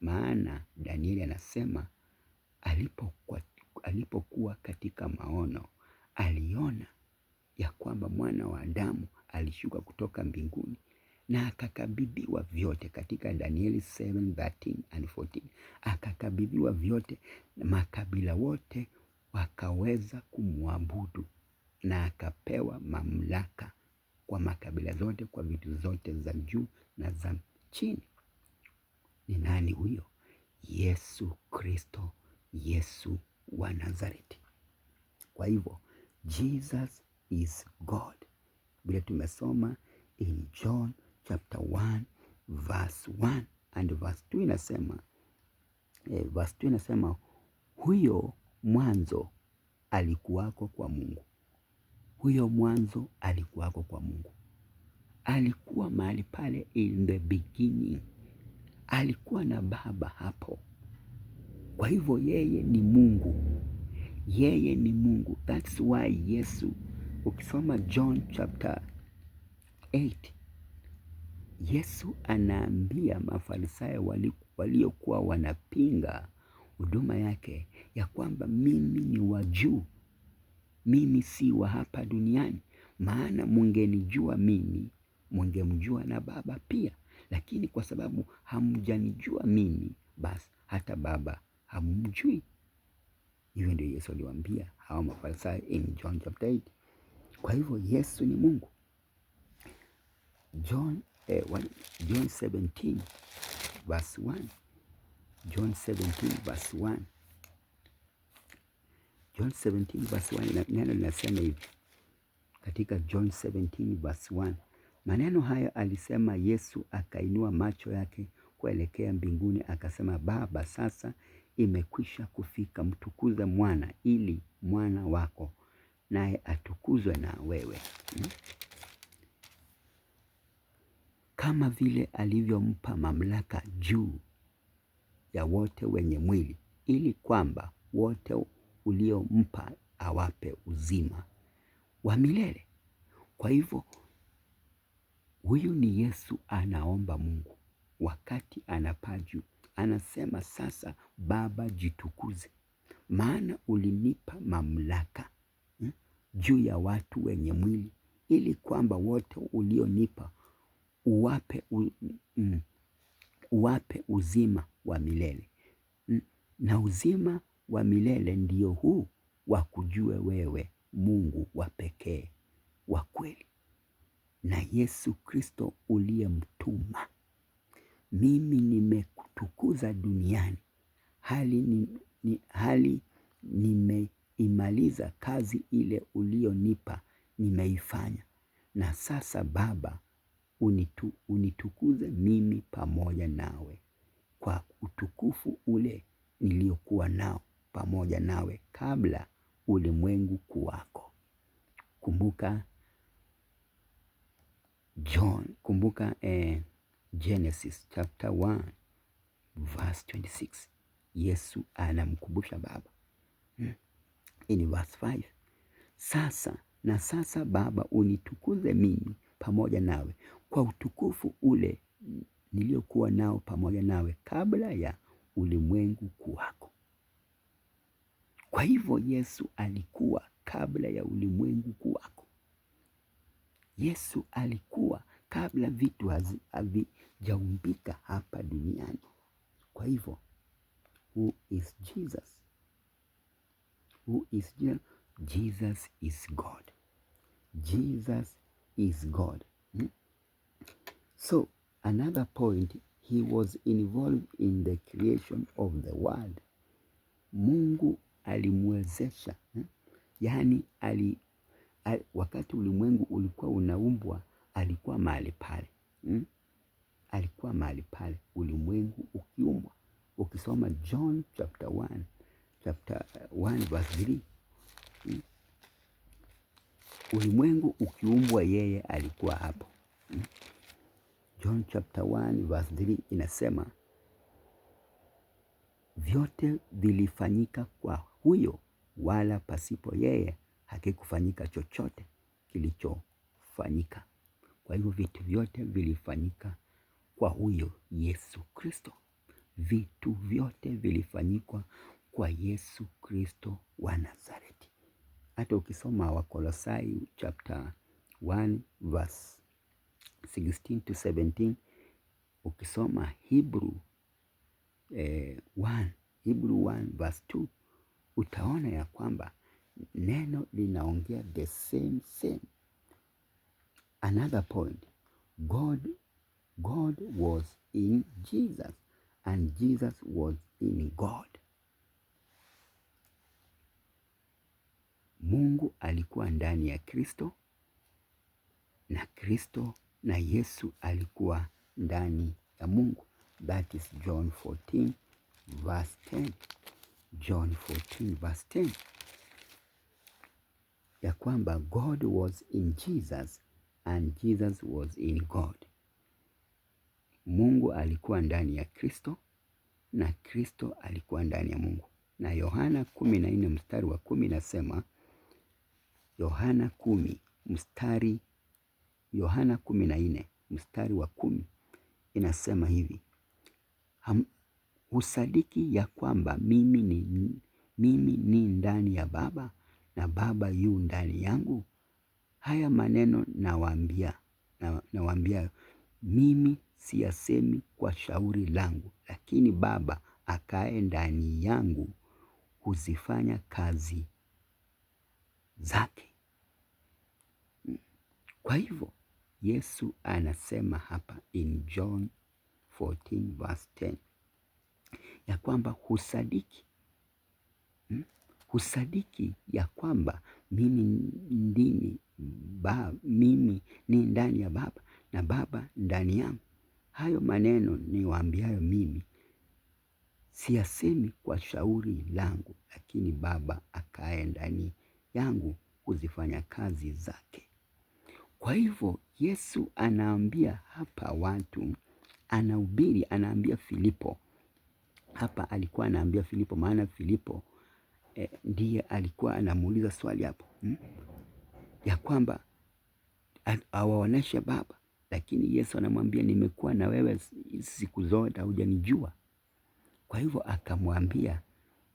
Maana Danieli anasema alipokuwa katika maono aliona ya kwamba mwana wa Adamu alishuka kutoka mbinguni na akakabidhiwa vyote. Katika Danieli 7:13 and 14 akakabidhiwa vyote, na makabila wote wakaweza kumwabudu, na akapewa mamlaka kwa makabila zote, kwa vitu zote za juu na za chini. Ni nani huyo? Yesu Kristo, Yesu wa Nazareti. Kwa hivyo Jesus is God, vile tumesoma in John chapter 1 verse 1 and verse 2 inasema, verse 2 inasema huyo mwanzo alikuwako kwa Mungu. Huyo mwanzo alikuwako kwa Mungu, alikuwa mahali pale in the beginning, alikuwa na Baba hapo. Kwa hivyo yeye ni Mungu, yeye ni Mungu. That's why Yesu, ukisoma John chapter 8, Yesu anaambia Mafarisayo waliokuwa wanapinga huduma yake ya kwamba mimi ni wa juu, mimi si wa hapa duniani. Maana mungenijua mimi, mungemjua na Baba pia, lakini kwa sababu hamjanijua mimi, basi hata Baba hamumjui. Hivyo ndio Yesu aliwaambia hawa Mafarisayo in John chapter 8. Kwa hivyo Yesu ni Mungu. John 17 verse 1. John 17 verse 1. John 17 verse 1, neno linasema hivi katika John 17 verse 1. Maneno hayo alisema Yesu, akainua macho yake kuelekea mbinguni, akasema, Baba, sasa imekwisha kufika, mtukuze mwana, ili mwana wako naye atukuzwe na wewe. Kama vile alivyompa mamlaka juu ya wote wenye mwili, ili kwamba wote uliompa awape uzima wa milele. Kwa hivyo huyu ni Yesu anaomba Mungu wakati anapaa juu, anasema sasa, Baba, jitukuze, maana ulinipa mamlaka juu ya watu wenye mwili, ili kwamba wote ulionipa uwape uzima wa milele. Na uzima wa milele ndio huu, wa kujua wewe Mungu wa pekee wa kweli, na Yesu Kristo uliyemtuma. Mimi nimekutukuza duniani, hali nimeimaliza kazi ile ulionipa, nimeifanya, na sasa Baba, unitukuze mimi pamoja nawe kwa utukufu ule niliokuwa nao pamoja nawe kabla ulimwengu kuwako. Kumbuka Genesis chapter 1 verse 26. Yesu anamkumbusha Baba. In verse 5, sasa Baba, unitukuze mimi pamoja nawe kwa utukufu ule niliokuwa nao pamoja nawe kabla ya ulimwengu kuwako. Kwa hivyo Yesu alikuwa kabla ya ulimwengu kuwako. Yesu alikuwa kabla vitu havijaumbika hapa duniani. Kwa hivyo, who is Jesus? Who is Jesus? Jesus is God. Jesus is God. So, another point, he was involved in the creation of the world. Mungu alimwezesha, yaani wakati ulimwengu ulikuwa unaumbwa, alikuwa mahali pale. Alikuwa mahali pale ulimwengu ukiumbwa. Ukisoma John chapter 1 verse 3, ulimwengu ukiumbwa yeye alikuwa hapo. John chapter 1 verse 3 inasema, vyote vilifanyika kwa huyo, wala pasipo yeye hakikufanyika chochote kilichofanyika. Kwa hivyo vitu vyote vilifanyika kwa huyo Yesu Kristo. Vitu vyote vilifanyikwa kwa Yesu Kristo wa Nazareti. Hata ukisoma Wakolosai chapter 1 verse 16 to 17, ukisoma Hebrew 1 verse 2, utaona ya kwamba neno linaongea the same. Another point, God was in Jesus and Jesus was in God. Mungu alikuwa ndani ya Kristo na Kristo na Yesu alikuwa ndani ya Mungu. That is John 14 verse 10. John 14 verse 10. Ya kwamba God was in Jesus and Jesus was in God. Mungu alikuwa ndani ya Kristo na Kristo alikuwa ndani ya Mungu. Na Yohana 14 mstari wa 10 nasema, Yohana 14 mstari wa 10 inasema hivi, usadiki ya kwamba mimi ni ndani ya Baba na Baba yu ndani yangu? Haya maneno nawaambia mimi siyasemi kwa shauri langu, lakini Baba akae ndani yangu huzifanya kazi zake. Kwa hivyo Yesu anasema hapa in John 14 verse 10 ya kwamba husadiki ya kwamba mimi ni ndani ya Baba na Baba ndani yangu. Hayo maneno niwaambiayo mimi siyasemi kwa shauri langu, lakini Baba akae ndani yangu huzifanya kazi zake. Kwa hivyo Yesu anaambia hapa watu, anahubiri, anaambia Filipo. Hapa alikuwa anaambia Filipo, maana Filipo ndiye alikuwa anamuuliza swali hapo, ya kwamba awaoneshe Baba. Lakini Yesu anamwambia, nimekuwa na wewe siku zote, hujanijua. Kwa hivyo akamwambia,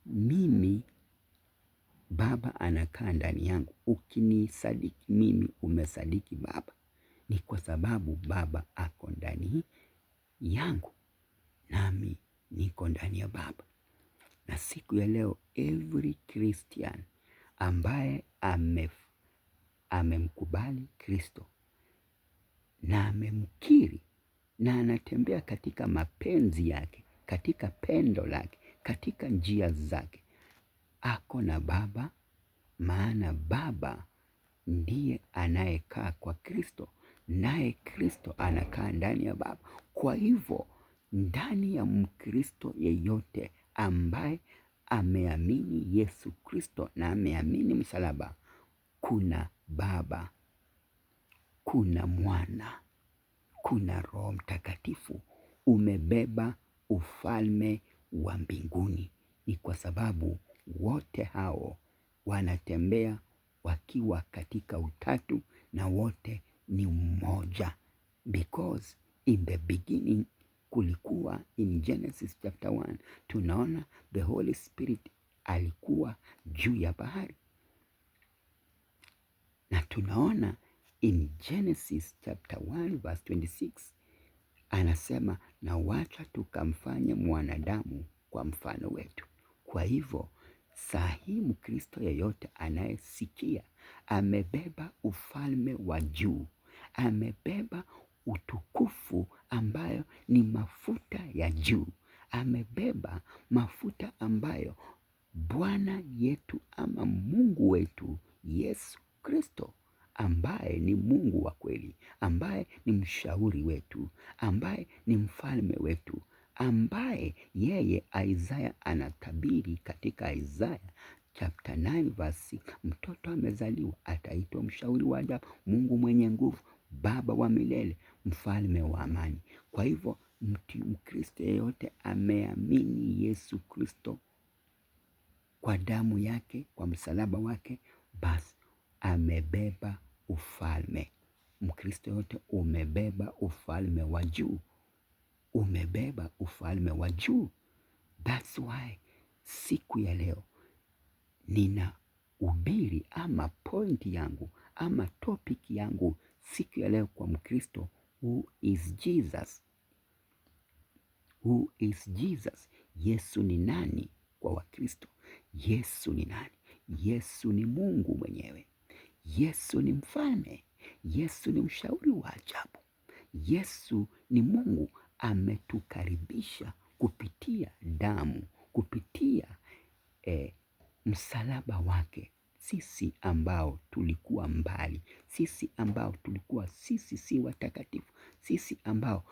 mimi Baba anakaa ndani yangu. Ukinisadiki mimi, umesadiki Baba. Ni kwa sababu Baba ako ndani yangu nami niko ndani ya Baba. Na siku ya leo every Christian ambaye amemkubali Kristo na amemkiri na anatembea katika mapenzi yake, katika pendo lake, katika njia zake, ako na Baba, maana Baba ndiye anayekaa kwa Kristo, naye Kristo anakaa ndani ya Baba. Kwa hivyo ndani ya Mkristo yeyote ambaye ameamini Yesu Kristo na ameamini msalaba, kuna Baba, kuna Mwana, kuna Roho Mtakatifu. Umebeba ufalme wa mbinguni. Ni kwa sababu wote hao wanatembea wakiwa katika utatu na wote ni mmoja. Because in the beginning kulikuwa, in Genesis chapter 1 tunaona the Holy Spirit alikuwa juu ya bahari, na tunaona in Genesis chapter 1 verse 26 anasema, na wacha tukamfanye mwanadamu kwa mfano wetu. Kwa hivyo saa hii Mkristo yeyote anayesikia amebeba ufalme wa juu, amebeba utukufu ambayo ni mafuta ya juu, amebeba mafuta ambayo Bwana yetu ama Mungu wetu Yesu Kristo, ambaye ni Mungu wa kweli, ambaye ni mshauri wetu, ambaye ni mfalme wetu, ambaye yeye Isaya anatabiri katika Isaya chapter 9 verse 6, mtoto amezaliwa, ataitwa mshauri wa ajabu, Mungu mwenye nguvu, Baba wa milele, mfalme wa amani. Kwa hivyo Mkristo yeyote ameamini Yesu Kristo kwa damu yake, kwa msalaba wake, basi amebeba ufalme. Mkristo yote umebeba ufalme wa juu, umebeba ufalme wa juu. That's why siku ya leo nina ubiri ama point yangu ama topic yangu siku ya leo kwa Mkristo, who is Jesus? Who is Jesus? Yesu ni nani kwa Wakristo? Yesu ni nani? Yesu ni Mungu mwenyewe. Yesu ni mfalme. Yesu ni mshauri wa ajabu. Yesu ni Mungu, ametukaribisha kupitia damu, kupitia msalaba wake. Sisi ambao tulikuwa mbali, sisi ambao tulikuwa si watakatifu, sisi ambao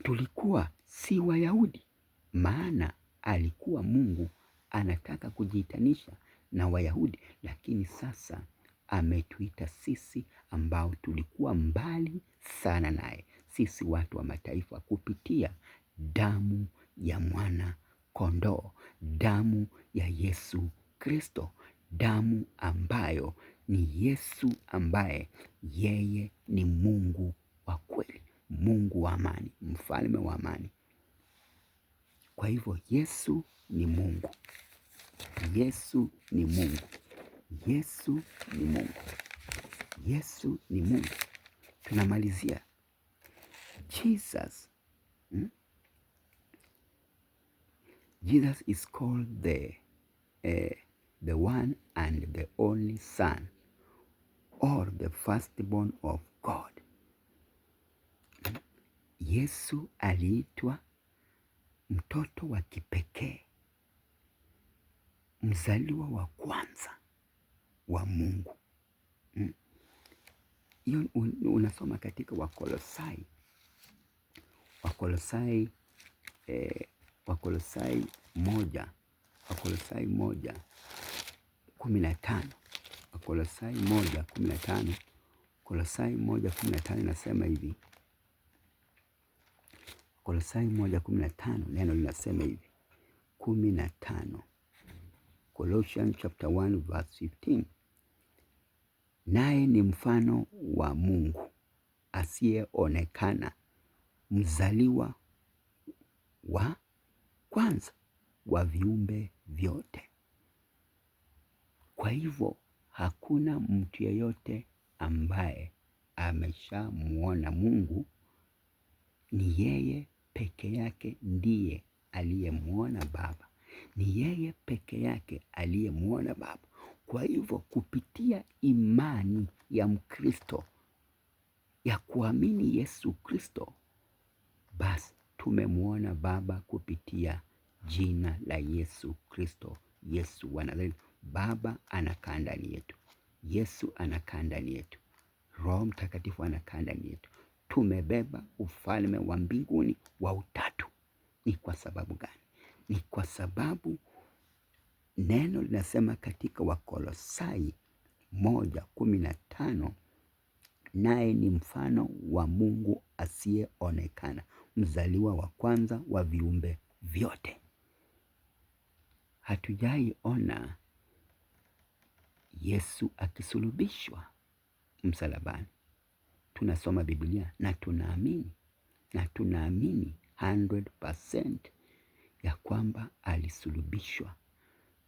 tulikuwa si Wayahudi, maana alikuwa Mungu anataka kujiitanisha na Wayahudi, lakini sasa ametuita sisi ambao tulikuwa mbali sana naye, sisi watu wa mataifa, kupitia damu ya mwana kondoo, damu ya Yesu Kristo, damu ambayo ni Yesu, ambaye yeye ni Mungu wa kweli, Mungu wa amani, mfalme wa amani. Kwa hivyo Yesu ni Mungu. Yesu ni Mungu. Yesu ni Mungu. Yesu ni Mungu. Tunamalizia Jesus. Jesus is called the one and the only Son, or the firstborn of God. Yesu aliitwa mtoto wa kipekee, mzaliwa wa kwanza wa Mungu. Hiyo unasoma katika Wakolosai. Wakolosai 1:15. Wakolosai 1:15 inasema hivi. Wakolosai 1:15 neno linasema hivi. 15. Colossians chapter 1 verse 15. Naye ni mfano wa Mungu asiyeonekana, mzaliwa wa kwanza wa viumbe vyote. Kwa hivyo hakuna mtu yeyote ambaye ameshamuona Mungu, ni yeye peke yake ndiye aliyemuona Baba. Ni yeye peke yake aliyemuona Baba. Kwa hivyo kupitia imani ya Mkristo ya kuamini Yesu Kristo, basi tumemuona Baba kupitia jina la Yesu Kristo, Yesu wa Nazareti. Baba anakaa ndani yetu. Yesu anakaa ndani yetu, Roho Mtakatifu anakaa ndani yetu. Tumebeba ufalme wa mbinguni wa utatu. Ni kwa sababu gani? Ni kwa sababu neno linasema katika Wakolosai 1:15, naye ni mfano wa Mungu asiyeonekana, mzaliwa wa kwanza wa viumbe vyote. Hatujaiona Yesu akisulubishwa msalabani. Tunasoma Biblia na tunaamini 100% ya kwamba alisulubishwa,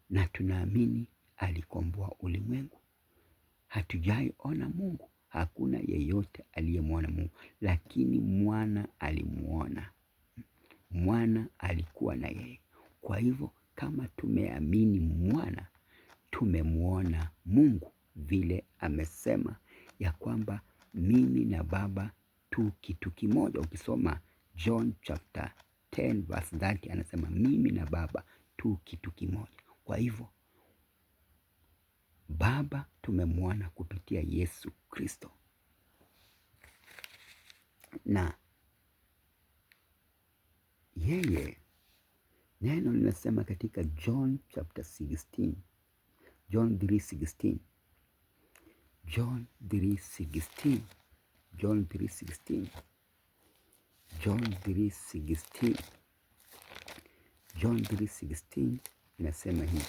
na tunaamini alikomboa ulimwengu. Hatujaiona Mungu, hakuna yeyote aliyemwona Mungu, lakini mwana alimuona. Mwana alikuwa na yeye. Kwa hivyo kama tumeamini mwana, tumemuona Mungu, vile amesema ya kwamba mimi na Baba tu kitu kimoja. Ukisoma John chapter 10 verse 30, anasema mimi na Baba tu kitu kimoja. Kwa hivyo Baba tumemwona kupitia Yesu Kristo. Na yeye, neno linasema katika John chapter 16, John 3:16, John 3:16, John 3:16, John 3:16, John 3:16 inasema hivi.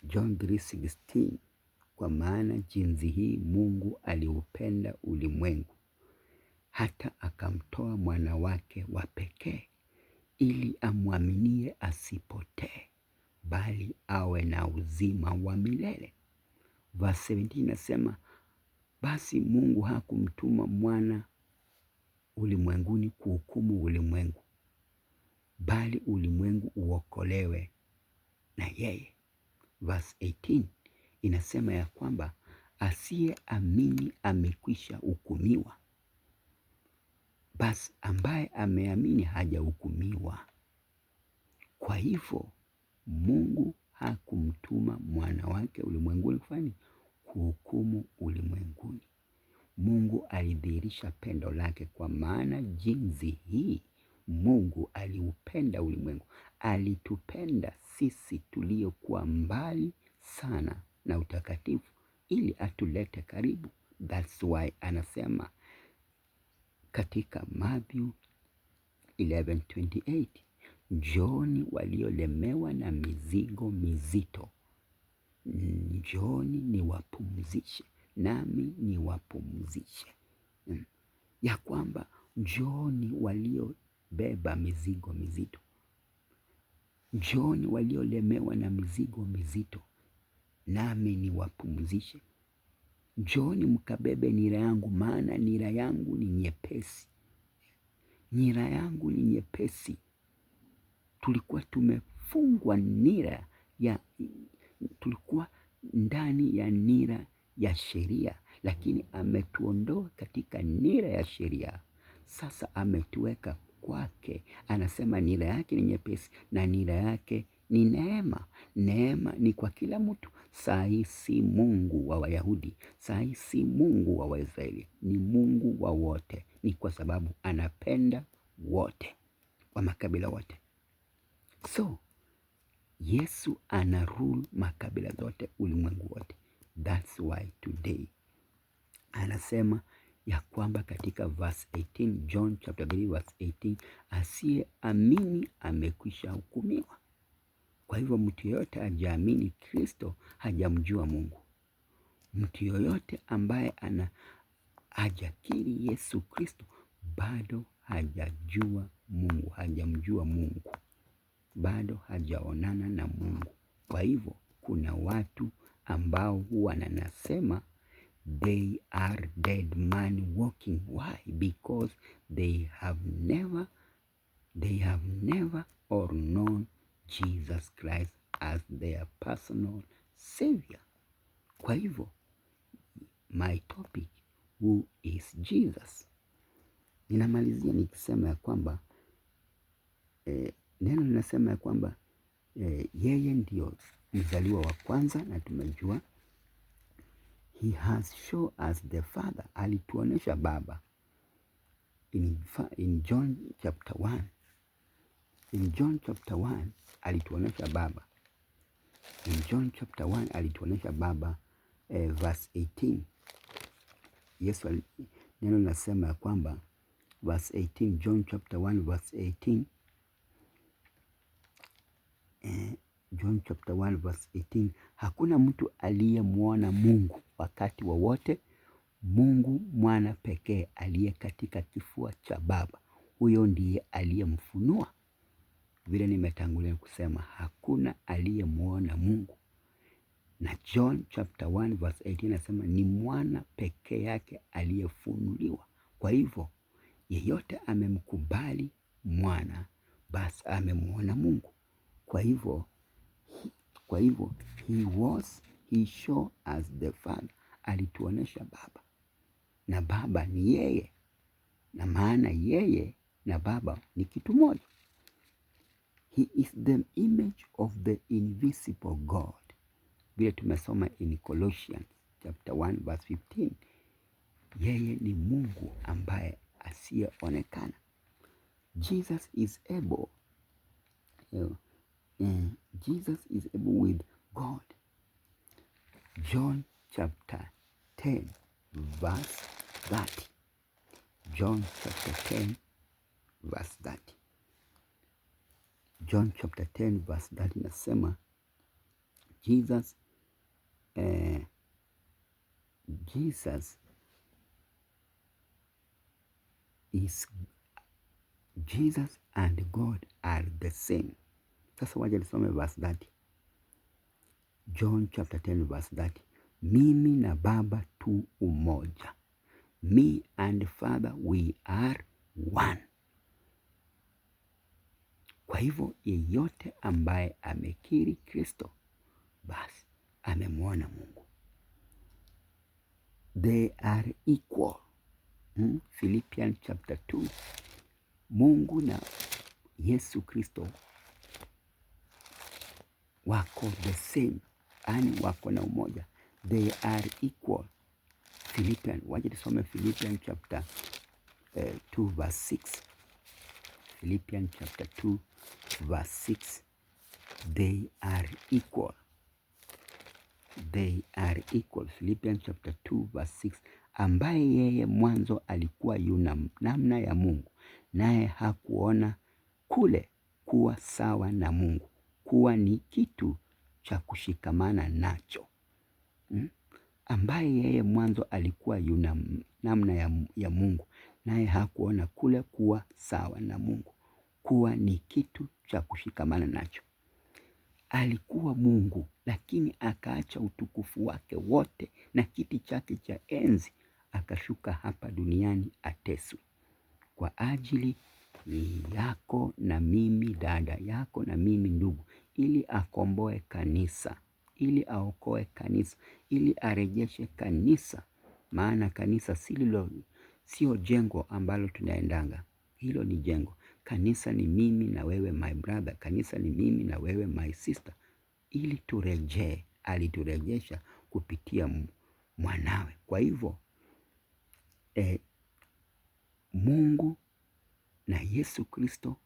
John 3:16, kwa maana jinsi hii Mungu aliupenda ulimwengu hata akamtoa mwana wake wa pekee, ili amwaminie asipotee, bali awe na uzima wa milele. Verse 17 inasema, basi Mungu hakumtuma mwana ulimwenguni kuhukumu ulimwengu, bali ulimwengu uokolewe na yeye. Verse 18 inasema ya kwamba asiyeamini amekwisha hukumiwa, basi ambaye ameamini hajahukumiwa. Kwa hivyo Mungu hakumtuma mwana wake ulimwenguni kufanya kuhukumu ulimwenguni. Mungu alidhihirisha pendo lake, kwa maana jinsi hii Mungu aliupenda ulimwengu. Alitupenda sisi tuliokuwa mbali sana na utakatifu, ili atulete karibu. That's why anasema katika Matthew 11:28, njooni waliolemewa na mizigo mizito, njooni niwapumzishe, nami niwapumzishe. Ya kwamba njooni waliobeba mizigo mizito, njooni waliolemewa na mizigo mizito, nami niwapumzishe. Njooni mkabebe nira yangu, maana nira yangu ni nyepesi. Nira yangu ni nyepesi. Tulikuwa tumefungwa nira tulikuwa ndani ya nira ya sheria, lakini ametuondoa katika nira ya sheria. Sasa ametuweka kwake. Anasema nira yake ni nyepesi na nira yake ni neema. Neema ni kwa kila mtu. Saa hii si Mungu wa Wayahudi, saa hii si Mungu wa Waisraeli, ni Mungu wa wote. Ni kwa sababu anapenda wote, wa makabila wote. So Yesu ana rule makabila zote, ulimwengu wote. That's why today anasema ya kwamba katika verse 18, John chapter 3 verse 18, asiyeamini amekwisha hukumiwa. Kwa hivyo mtu yoyote hajaamini Kristo hajamjua Mungu. Mtu yoyote ambaye hajakiri Yesu Kristo bado hajajua Mungu, hajamjua Mungu, bado hajaonana na Mungu. Kwa hivyo kuna watu ambao huwa wanasema they are dead man walking. Why? Because they have never or known Jesus Christ as their personal savior. Kwa hivyo my topic, who is Jesus? Ninamalizia nikisema ya kwamba neno linasema ya kwamba yeye ndio mzaliwa wa kwanza, na tumejua He has shown us the Father. Alituonesha Baba. In John chapter 1. In John chapter 1 alituonesha Baba. In John chapter 1 alituonesha Baba, verse 18. Yesu neno nasema kwamba verse 18, John chapter 1 verse 18. John chapter 1 verse 18. Hakuna mtu aliyemwona Mungu wakati wowote. Mungu mwana pekee aliye katika kifua cha Baba, huyo ndiye aliyemfunua. Vile nimetangulia kusema, hakuna aliyemwona Mungu. Na John chapter 1 verse 18 nasema ni mwana pekee yake aliyefunuliwa. Kwa hivyo yeyote amemkubali mwana, basi amemwona Mungu. Kwa hivyo he showed us the Father. Alituonesha Baba, na Baba ni yeye, na maana yeye na Baba ni kitu moja. He is the image of the invisible God. Vile tumesoma in Colossians chapter 1 verse 15. Yeye ni Mungu ambaye asiyeonekana. Jesus is able. Jesus is able with God. John chapter 10 verse 30. John chapter 10 verse 30. John chapter 10 verse 30 nasema Jesus and God are the same. Sasa waje nisome verse 30. John chapter 10 verse 30. Mimi na Baba tu umoja. Me and Father we are one. Kwa hivyo yeyote ambaye amekiri Kristo, basi amemwona Mungu. They are equal. Philippians chapter 2. Mungu na Yesu Kristo wako the same, yani wako na umoja. They are equal. Philippians, waje tusome Philippians chapter 2 verse 6. Philippians chapter 2 verse 6. They are equal. They are equal. Philippians chapter 2 verse 6. Ambaye yeye mwanzo alikuwa yuna namna ya Mungu, naye hakuona kule kuwa sawa na Mungu kuwa ni kitu cha kushikamana nacho. Ambaye yeye mwanzo alikuwa yuna namna ya Mungu, naye hakuona kule kuwa sawa na Mungu kuwa ni kitu cha kushikamana nacho. Alikuwa Mungu, lakini akaacha utukufu wake wote na kiti chake cha enzi, akashuka hapa duniani ateswe kwa ajili yako na mimi, dada yako na mimi, ndugu, ili akomboe kanisa, ili aokoe kanisa, ili arejeshe kanisa. Maana kanisa sio jengo ambalo tunaendanga. Hilo ni jengo. Kanisa ni mimi na wewe my brother. Kanisa ni mimi na wewe my sister. Ili turejee, aliturejesha kupitia mwanawe. Kwa hivyo Mungu na Yesu Kristo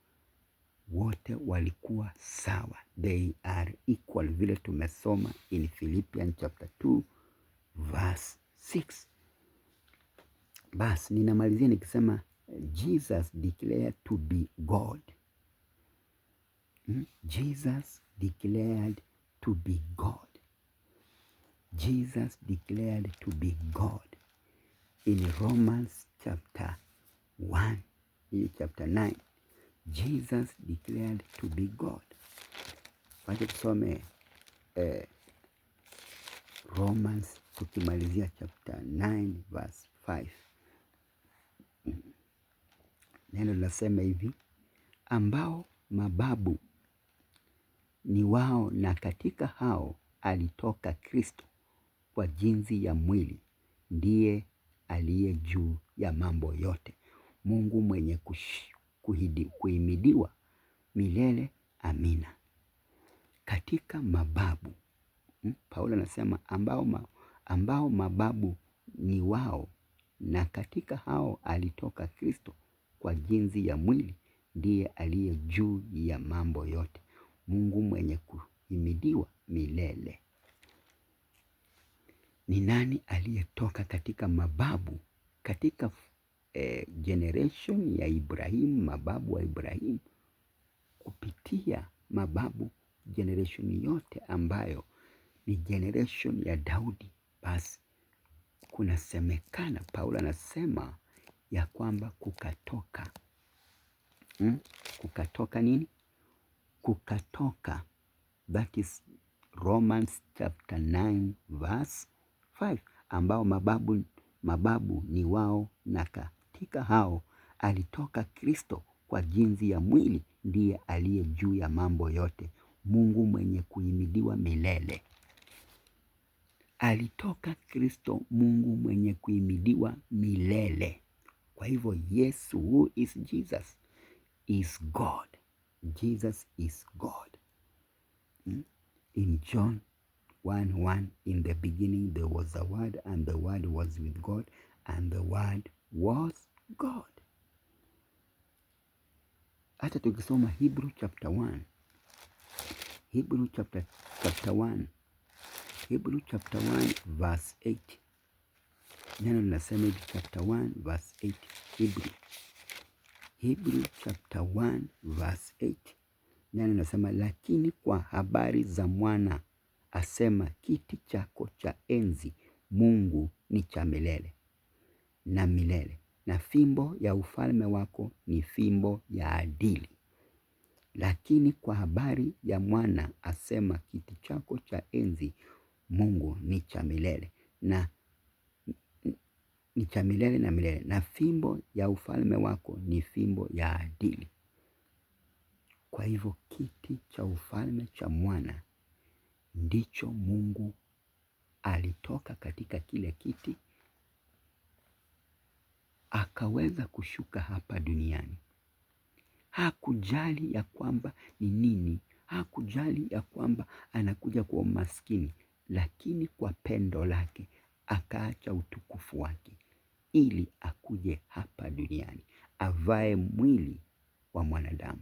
wote walikuwa sawa. They are equal, vile tumesoma in Philippians chapter 2 verse 6. Basi ninamalizia nikisema Jesus declared to be God. Jesus declared to be God. Jesus declared to be God. In Romans chapter 1, chapter 9, Jesus declared to be God. Wacha tusome Romans tukimalizia chapter 9 verse 5. Neno linasema hivi, ambao mababu ni wao, na katika hao alitoka Kristo kwa jinsi ya mwili, ndiye aliye juu ya mambo yote, Mungu mwenye kuhimidiwa milele. Amina. Katika mababu, Paulo anasema ambao mababu ni wao, na katika hao alitoka Kristo kwa jinsi ya mwili, ndiye aliye juu ya mambo yote, Mungu mwenye kuhimidiwa milele. Ni nani aliyetoka katika mababu, katika generation ya Ibrahimu, mababu wa Ibrahimu, kupitia mababu generation yote ambayo ni generation ya Daudi? Basi kunasemekana, Paulo anasema ya kwamba kukatoka nini? Kukatoka, that is Romans chapter 9 verse 5, ambao mababu ni wao, na katika hao alitoka Kristo kwa jinsi ya mwili, ndiye aliye juu ya mambo yote, Mungu mwenye kuhimidiwa milele. Alitoka Kristo, Mungu mwenye kuhimidiwa milele. Kwa hivyo Yesu, who is Jesus, is God. Jesus is God. In John 1:1, in the beginning there was the Word, and the Word was with God, and the Word was God. Hata tukisoma Hebrew chapter 1, Hebrew chapter 1 verse 8, neno linasema hivi, chapter 1 verse 8, Hebrew chapter 1 verse 8, neno linasema, lakini kwa habari za mwana asema, kiti chako cha enzi Mungu ni cha milele na milele, na fimbo ya ufalme wako ni fimbo ya adili. Lakini kwa habari ya mwana asema, kiti chako cha enzi Mungu ni cha milele na milele, na fimbo ya ufalme wako ni fimbo ya adili. Kwa hivyo kiti cha ufalme cha mwana ndicho Mungu alitoka katika kile kiti, akaweza kushuka hapa duniani. Hakujali ya kwamba ni nini, hakujali ya kwamba anakuja kwa umaskini, lakini kwa pendo lake akaacha utukufu wake ili akuje hapa duniani, avae mwili wa mwanadamu,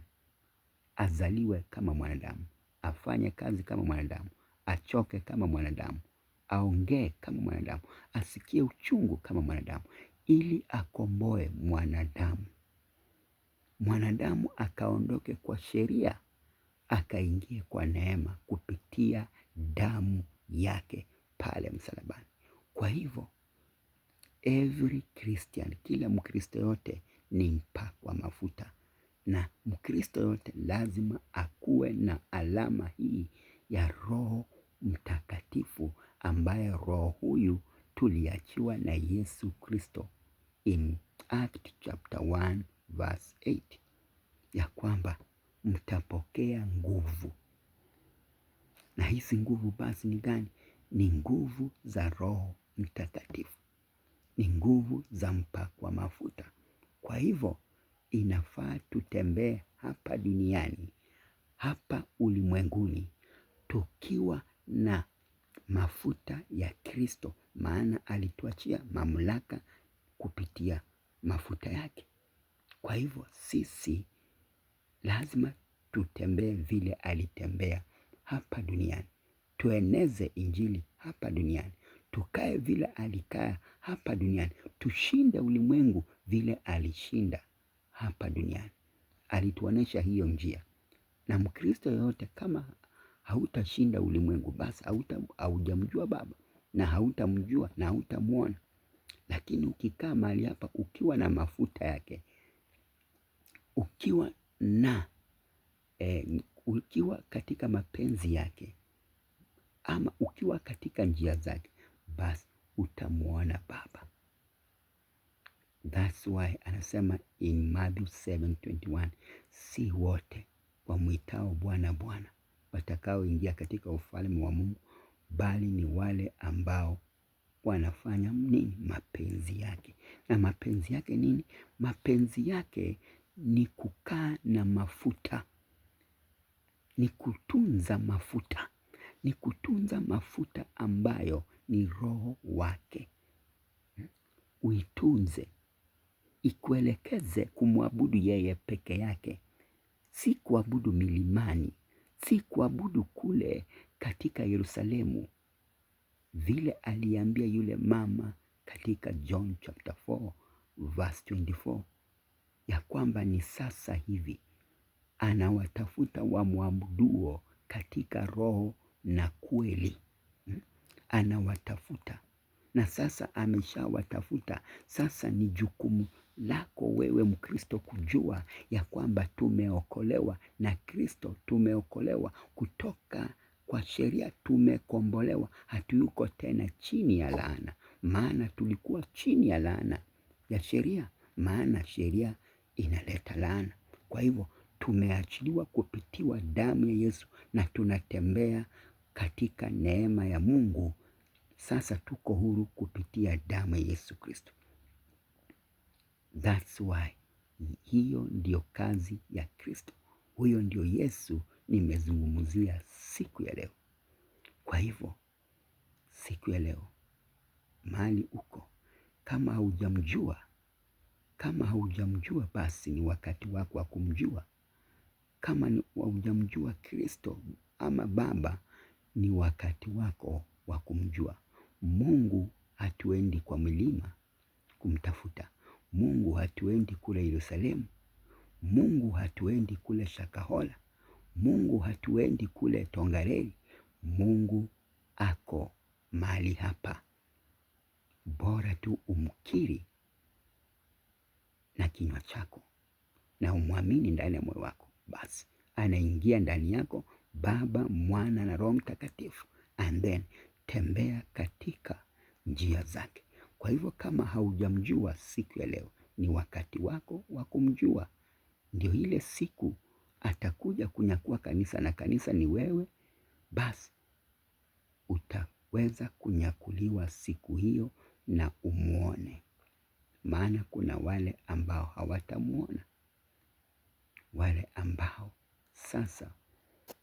azaliwe kama mwanadamu, afanye kazi kama mwanadamu, achoke kama mwanadamu, aongee kama mwanadamu, asikie uchungu kama mwanadamu, ili akomboe mwanadamu. Mwanadamu akaondoke kwa sheria, akaingie kwa neema kupitia damu yake pale msalabani. Kwa hivyo every Christian, kila Mkristo yote ni mpakwa mafuta, na Mkristo yote lazima akuwe na alama hii ya Roho Mtakatifu, ambaye Roho huyu tuliachiwa na Yesu Kristo in Acts chapter 1 verse 8, ya kwamba mtapokea nguvu. Na hizi nguvu basi ni gani? Ni nguvu za Roho Mtakatifu, ni nguvu za mpakwa mafuta. Kwa hivyo inafaa tutembee hapa duniani, hapa ulimwenguni, tukiwa na mafuta ya Kristo, maana alituachia mamlaka kupitia mafuta yake. Kwa hivyo sisi lazima tutembee vile alitembea hapa duniani, tueneze injili hapa duniani, tukae vile alikaa hapa duniani, tushinde ulimwengu vile alishinda hapa duniani. Alituonesha hiyo njia, na Mkristo yote kama hautashinda ulimwengu, basi haujamjua Baba, na hautamjua na hautamuona. Lakini ukikaa mahali hapa ukiwa na mafuta yake, ukiwa katika mapenzi yake, ama ukiwa katika njia zake, basi utamuona Baba. That's why anasema in Matthew 7:21, si wote wamwitao Bwana Bwana watakaoingia katika ufalme wa Mungu, bali ni wale ambao wanafanya nini? Mapenzi yake. Na mapenzi yake nini? Mapenzi yake ni kukaa na mafuta, ni kutunza mafuta, ni kutunza mafuta ambayo ni roho wake. Uitunze, ikuelekeze kumwabudu yeye peke yake, si kuabudu milimani, si kuabudu kule katika Yerusalemu, vile aliambia yule mama katika John chapter 4 verse 24, ya kwamba ni sasa hivi anawatafuta wamwabuduo katika roho na kweli. Anawatafuta, na sasa ameshawatafuta. Sasa ni jukumu lako wewe Mkristo kujua ya kwamba tumeokolewa na Kristo, tumeokolewa kutoka kwa sheria, tumekombolewa, hatuyuko tena chini ya laana. Maana tulikuwa chini ya laana ya sheria, maana sheria inaleta laana. Kwa hivyo tumeachiliwa kupitiwa damu ya Yesu na tunatembea katika neema ya Mungu. Sasa tuko huru kupitia damu ya Yesu Kristo. That's why, hiyo ndio kazi ya Kristo. Huyo ndio Yesu nimezungumzia siku ya leo. Kwa hivyo siku ya leo, mahali uko, kama haujamjua, basi ni wakati wako wa kumjua. Kama haujamjua Kristo ama Baba, ni wakati wako wa kumjua. Mungu hatuendi kwa milima kumtafuta. Mungu hatuendi kule Yerusalemu. Mungu hatuendi kule Shakahola. Mungu hatuendi kule Tongareni. Mungu ako mahali hapa. Bora tu umkiri na kinywa chako na umwamini ndani ya moyo wako, basi anaingia ndani yako, Baba, Mwana na Roho Mtakatifu, and then tembea katika njia zake. Kwa hivyo kama haujamjua, siku ya leo ni wakati wako wa kumjua. Ndio ile siku atakuja kunyakua kanisa, na kanisa ni wewe, basi utaweza kunyakuliwa siku hiyo na umuone. Maana kuna wale ambao hawatamuona, wale ambao sasa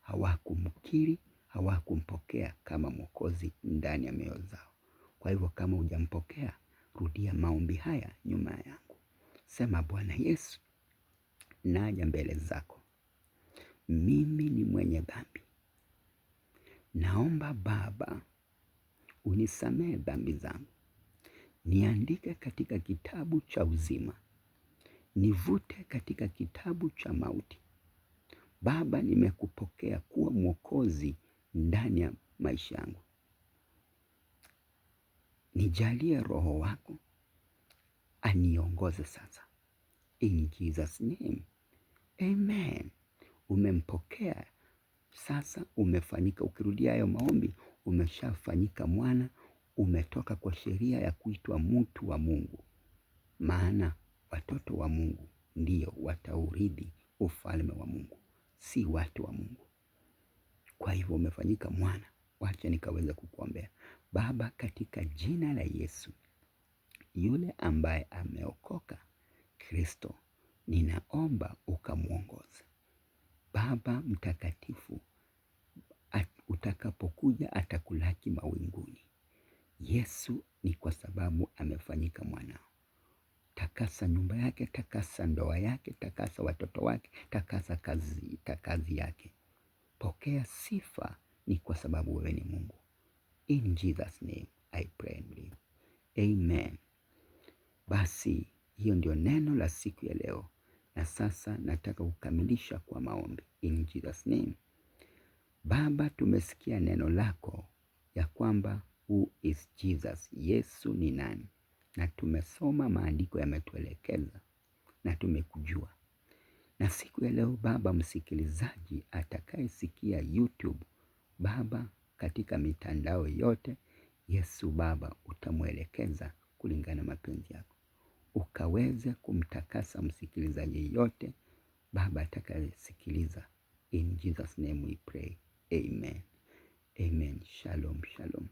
hawakumkiri, hawakumpokea kama Mwokozi ndani ya mioyo zao. Kwa hivyo kama hujampokea, rudia maombi haya nyuma yangu. Sema, Bwana Yesu, naja mbele zako. Mimi ni mwenye dhambi. Naomba Baba unisamehe dhambi zangu. Niandike katika kitabu cha uzima. Nivute katika kitabu cha mauti. Baba, nimekupokea kuwa Mwokozi ndani ya maisha yangu. Nijalie Roho wako aniongoze sasa. In Jesus name, amen. Umempokea sasa, umefanyika. Ukirudia hayo maombi, umeshafanyika mwana, umetoka kwa sheria ya kuitwa mtu wa Mungu. Maana watoto wa Mungu ndio wataurithi ufalme wa Mungu, si watu wa Mungu. Kwa hivyo umefanyika mwana. Wacha nikaweza kukuombea. Baba, katika jina la Yesu, yule ambaye ameokoka Kristo, ninaomba ukamwongoze. Baba mtakatifu, utakapokuja atakulaki mawinguni. Yesu, ni kwa sababu amefanyika mwanao. Takasa nyumba yake, takasa ndoa yake, takasa watoto wake, takasa kazi yake. Pokea sifa, ni kwa sababu wewe ni Mungu. In Jesus name I pray and believe. Amen. Basi hiyo ndio neno la siku ya leo, na sasa nataka kukamilisha kwa maombi. In Jesus name. Baba, tumesikia neno lako ya kwamba who is Jesus, Yesu ni nani, na tumesoma maandiko yametuelekeza na tumekujua. Na siku ya leo Baba, msikilizaji atakayesikia YouTube, Baba, katika mitandao yote, Yesu Baba utamwelekeza kulingana mapenzi yako, ukaweze kumtakasa msikilizaji yote Baba atakayesikiliza. In Jesus name we pray. Amen. Amen. Shalom, shalom.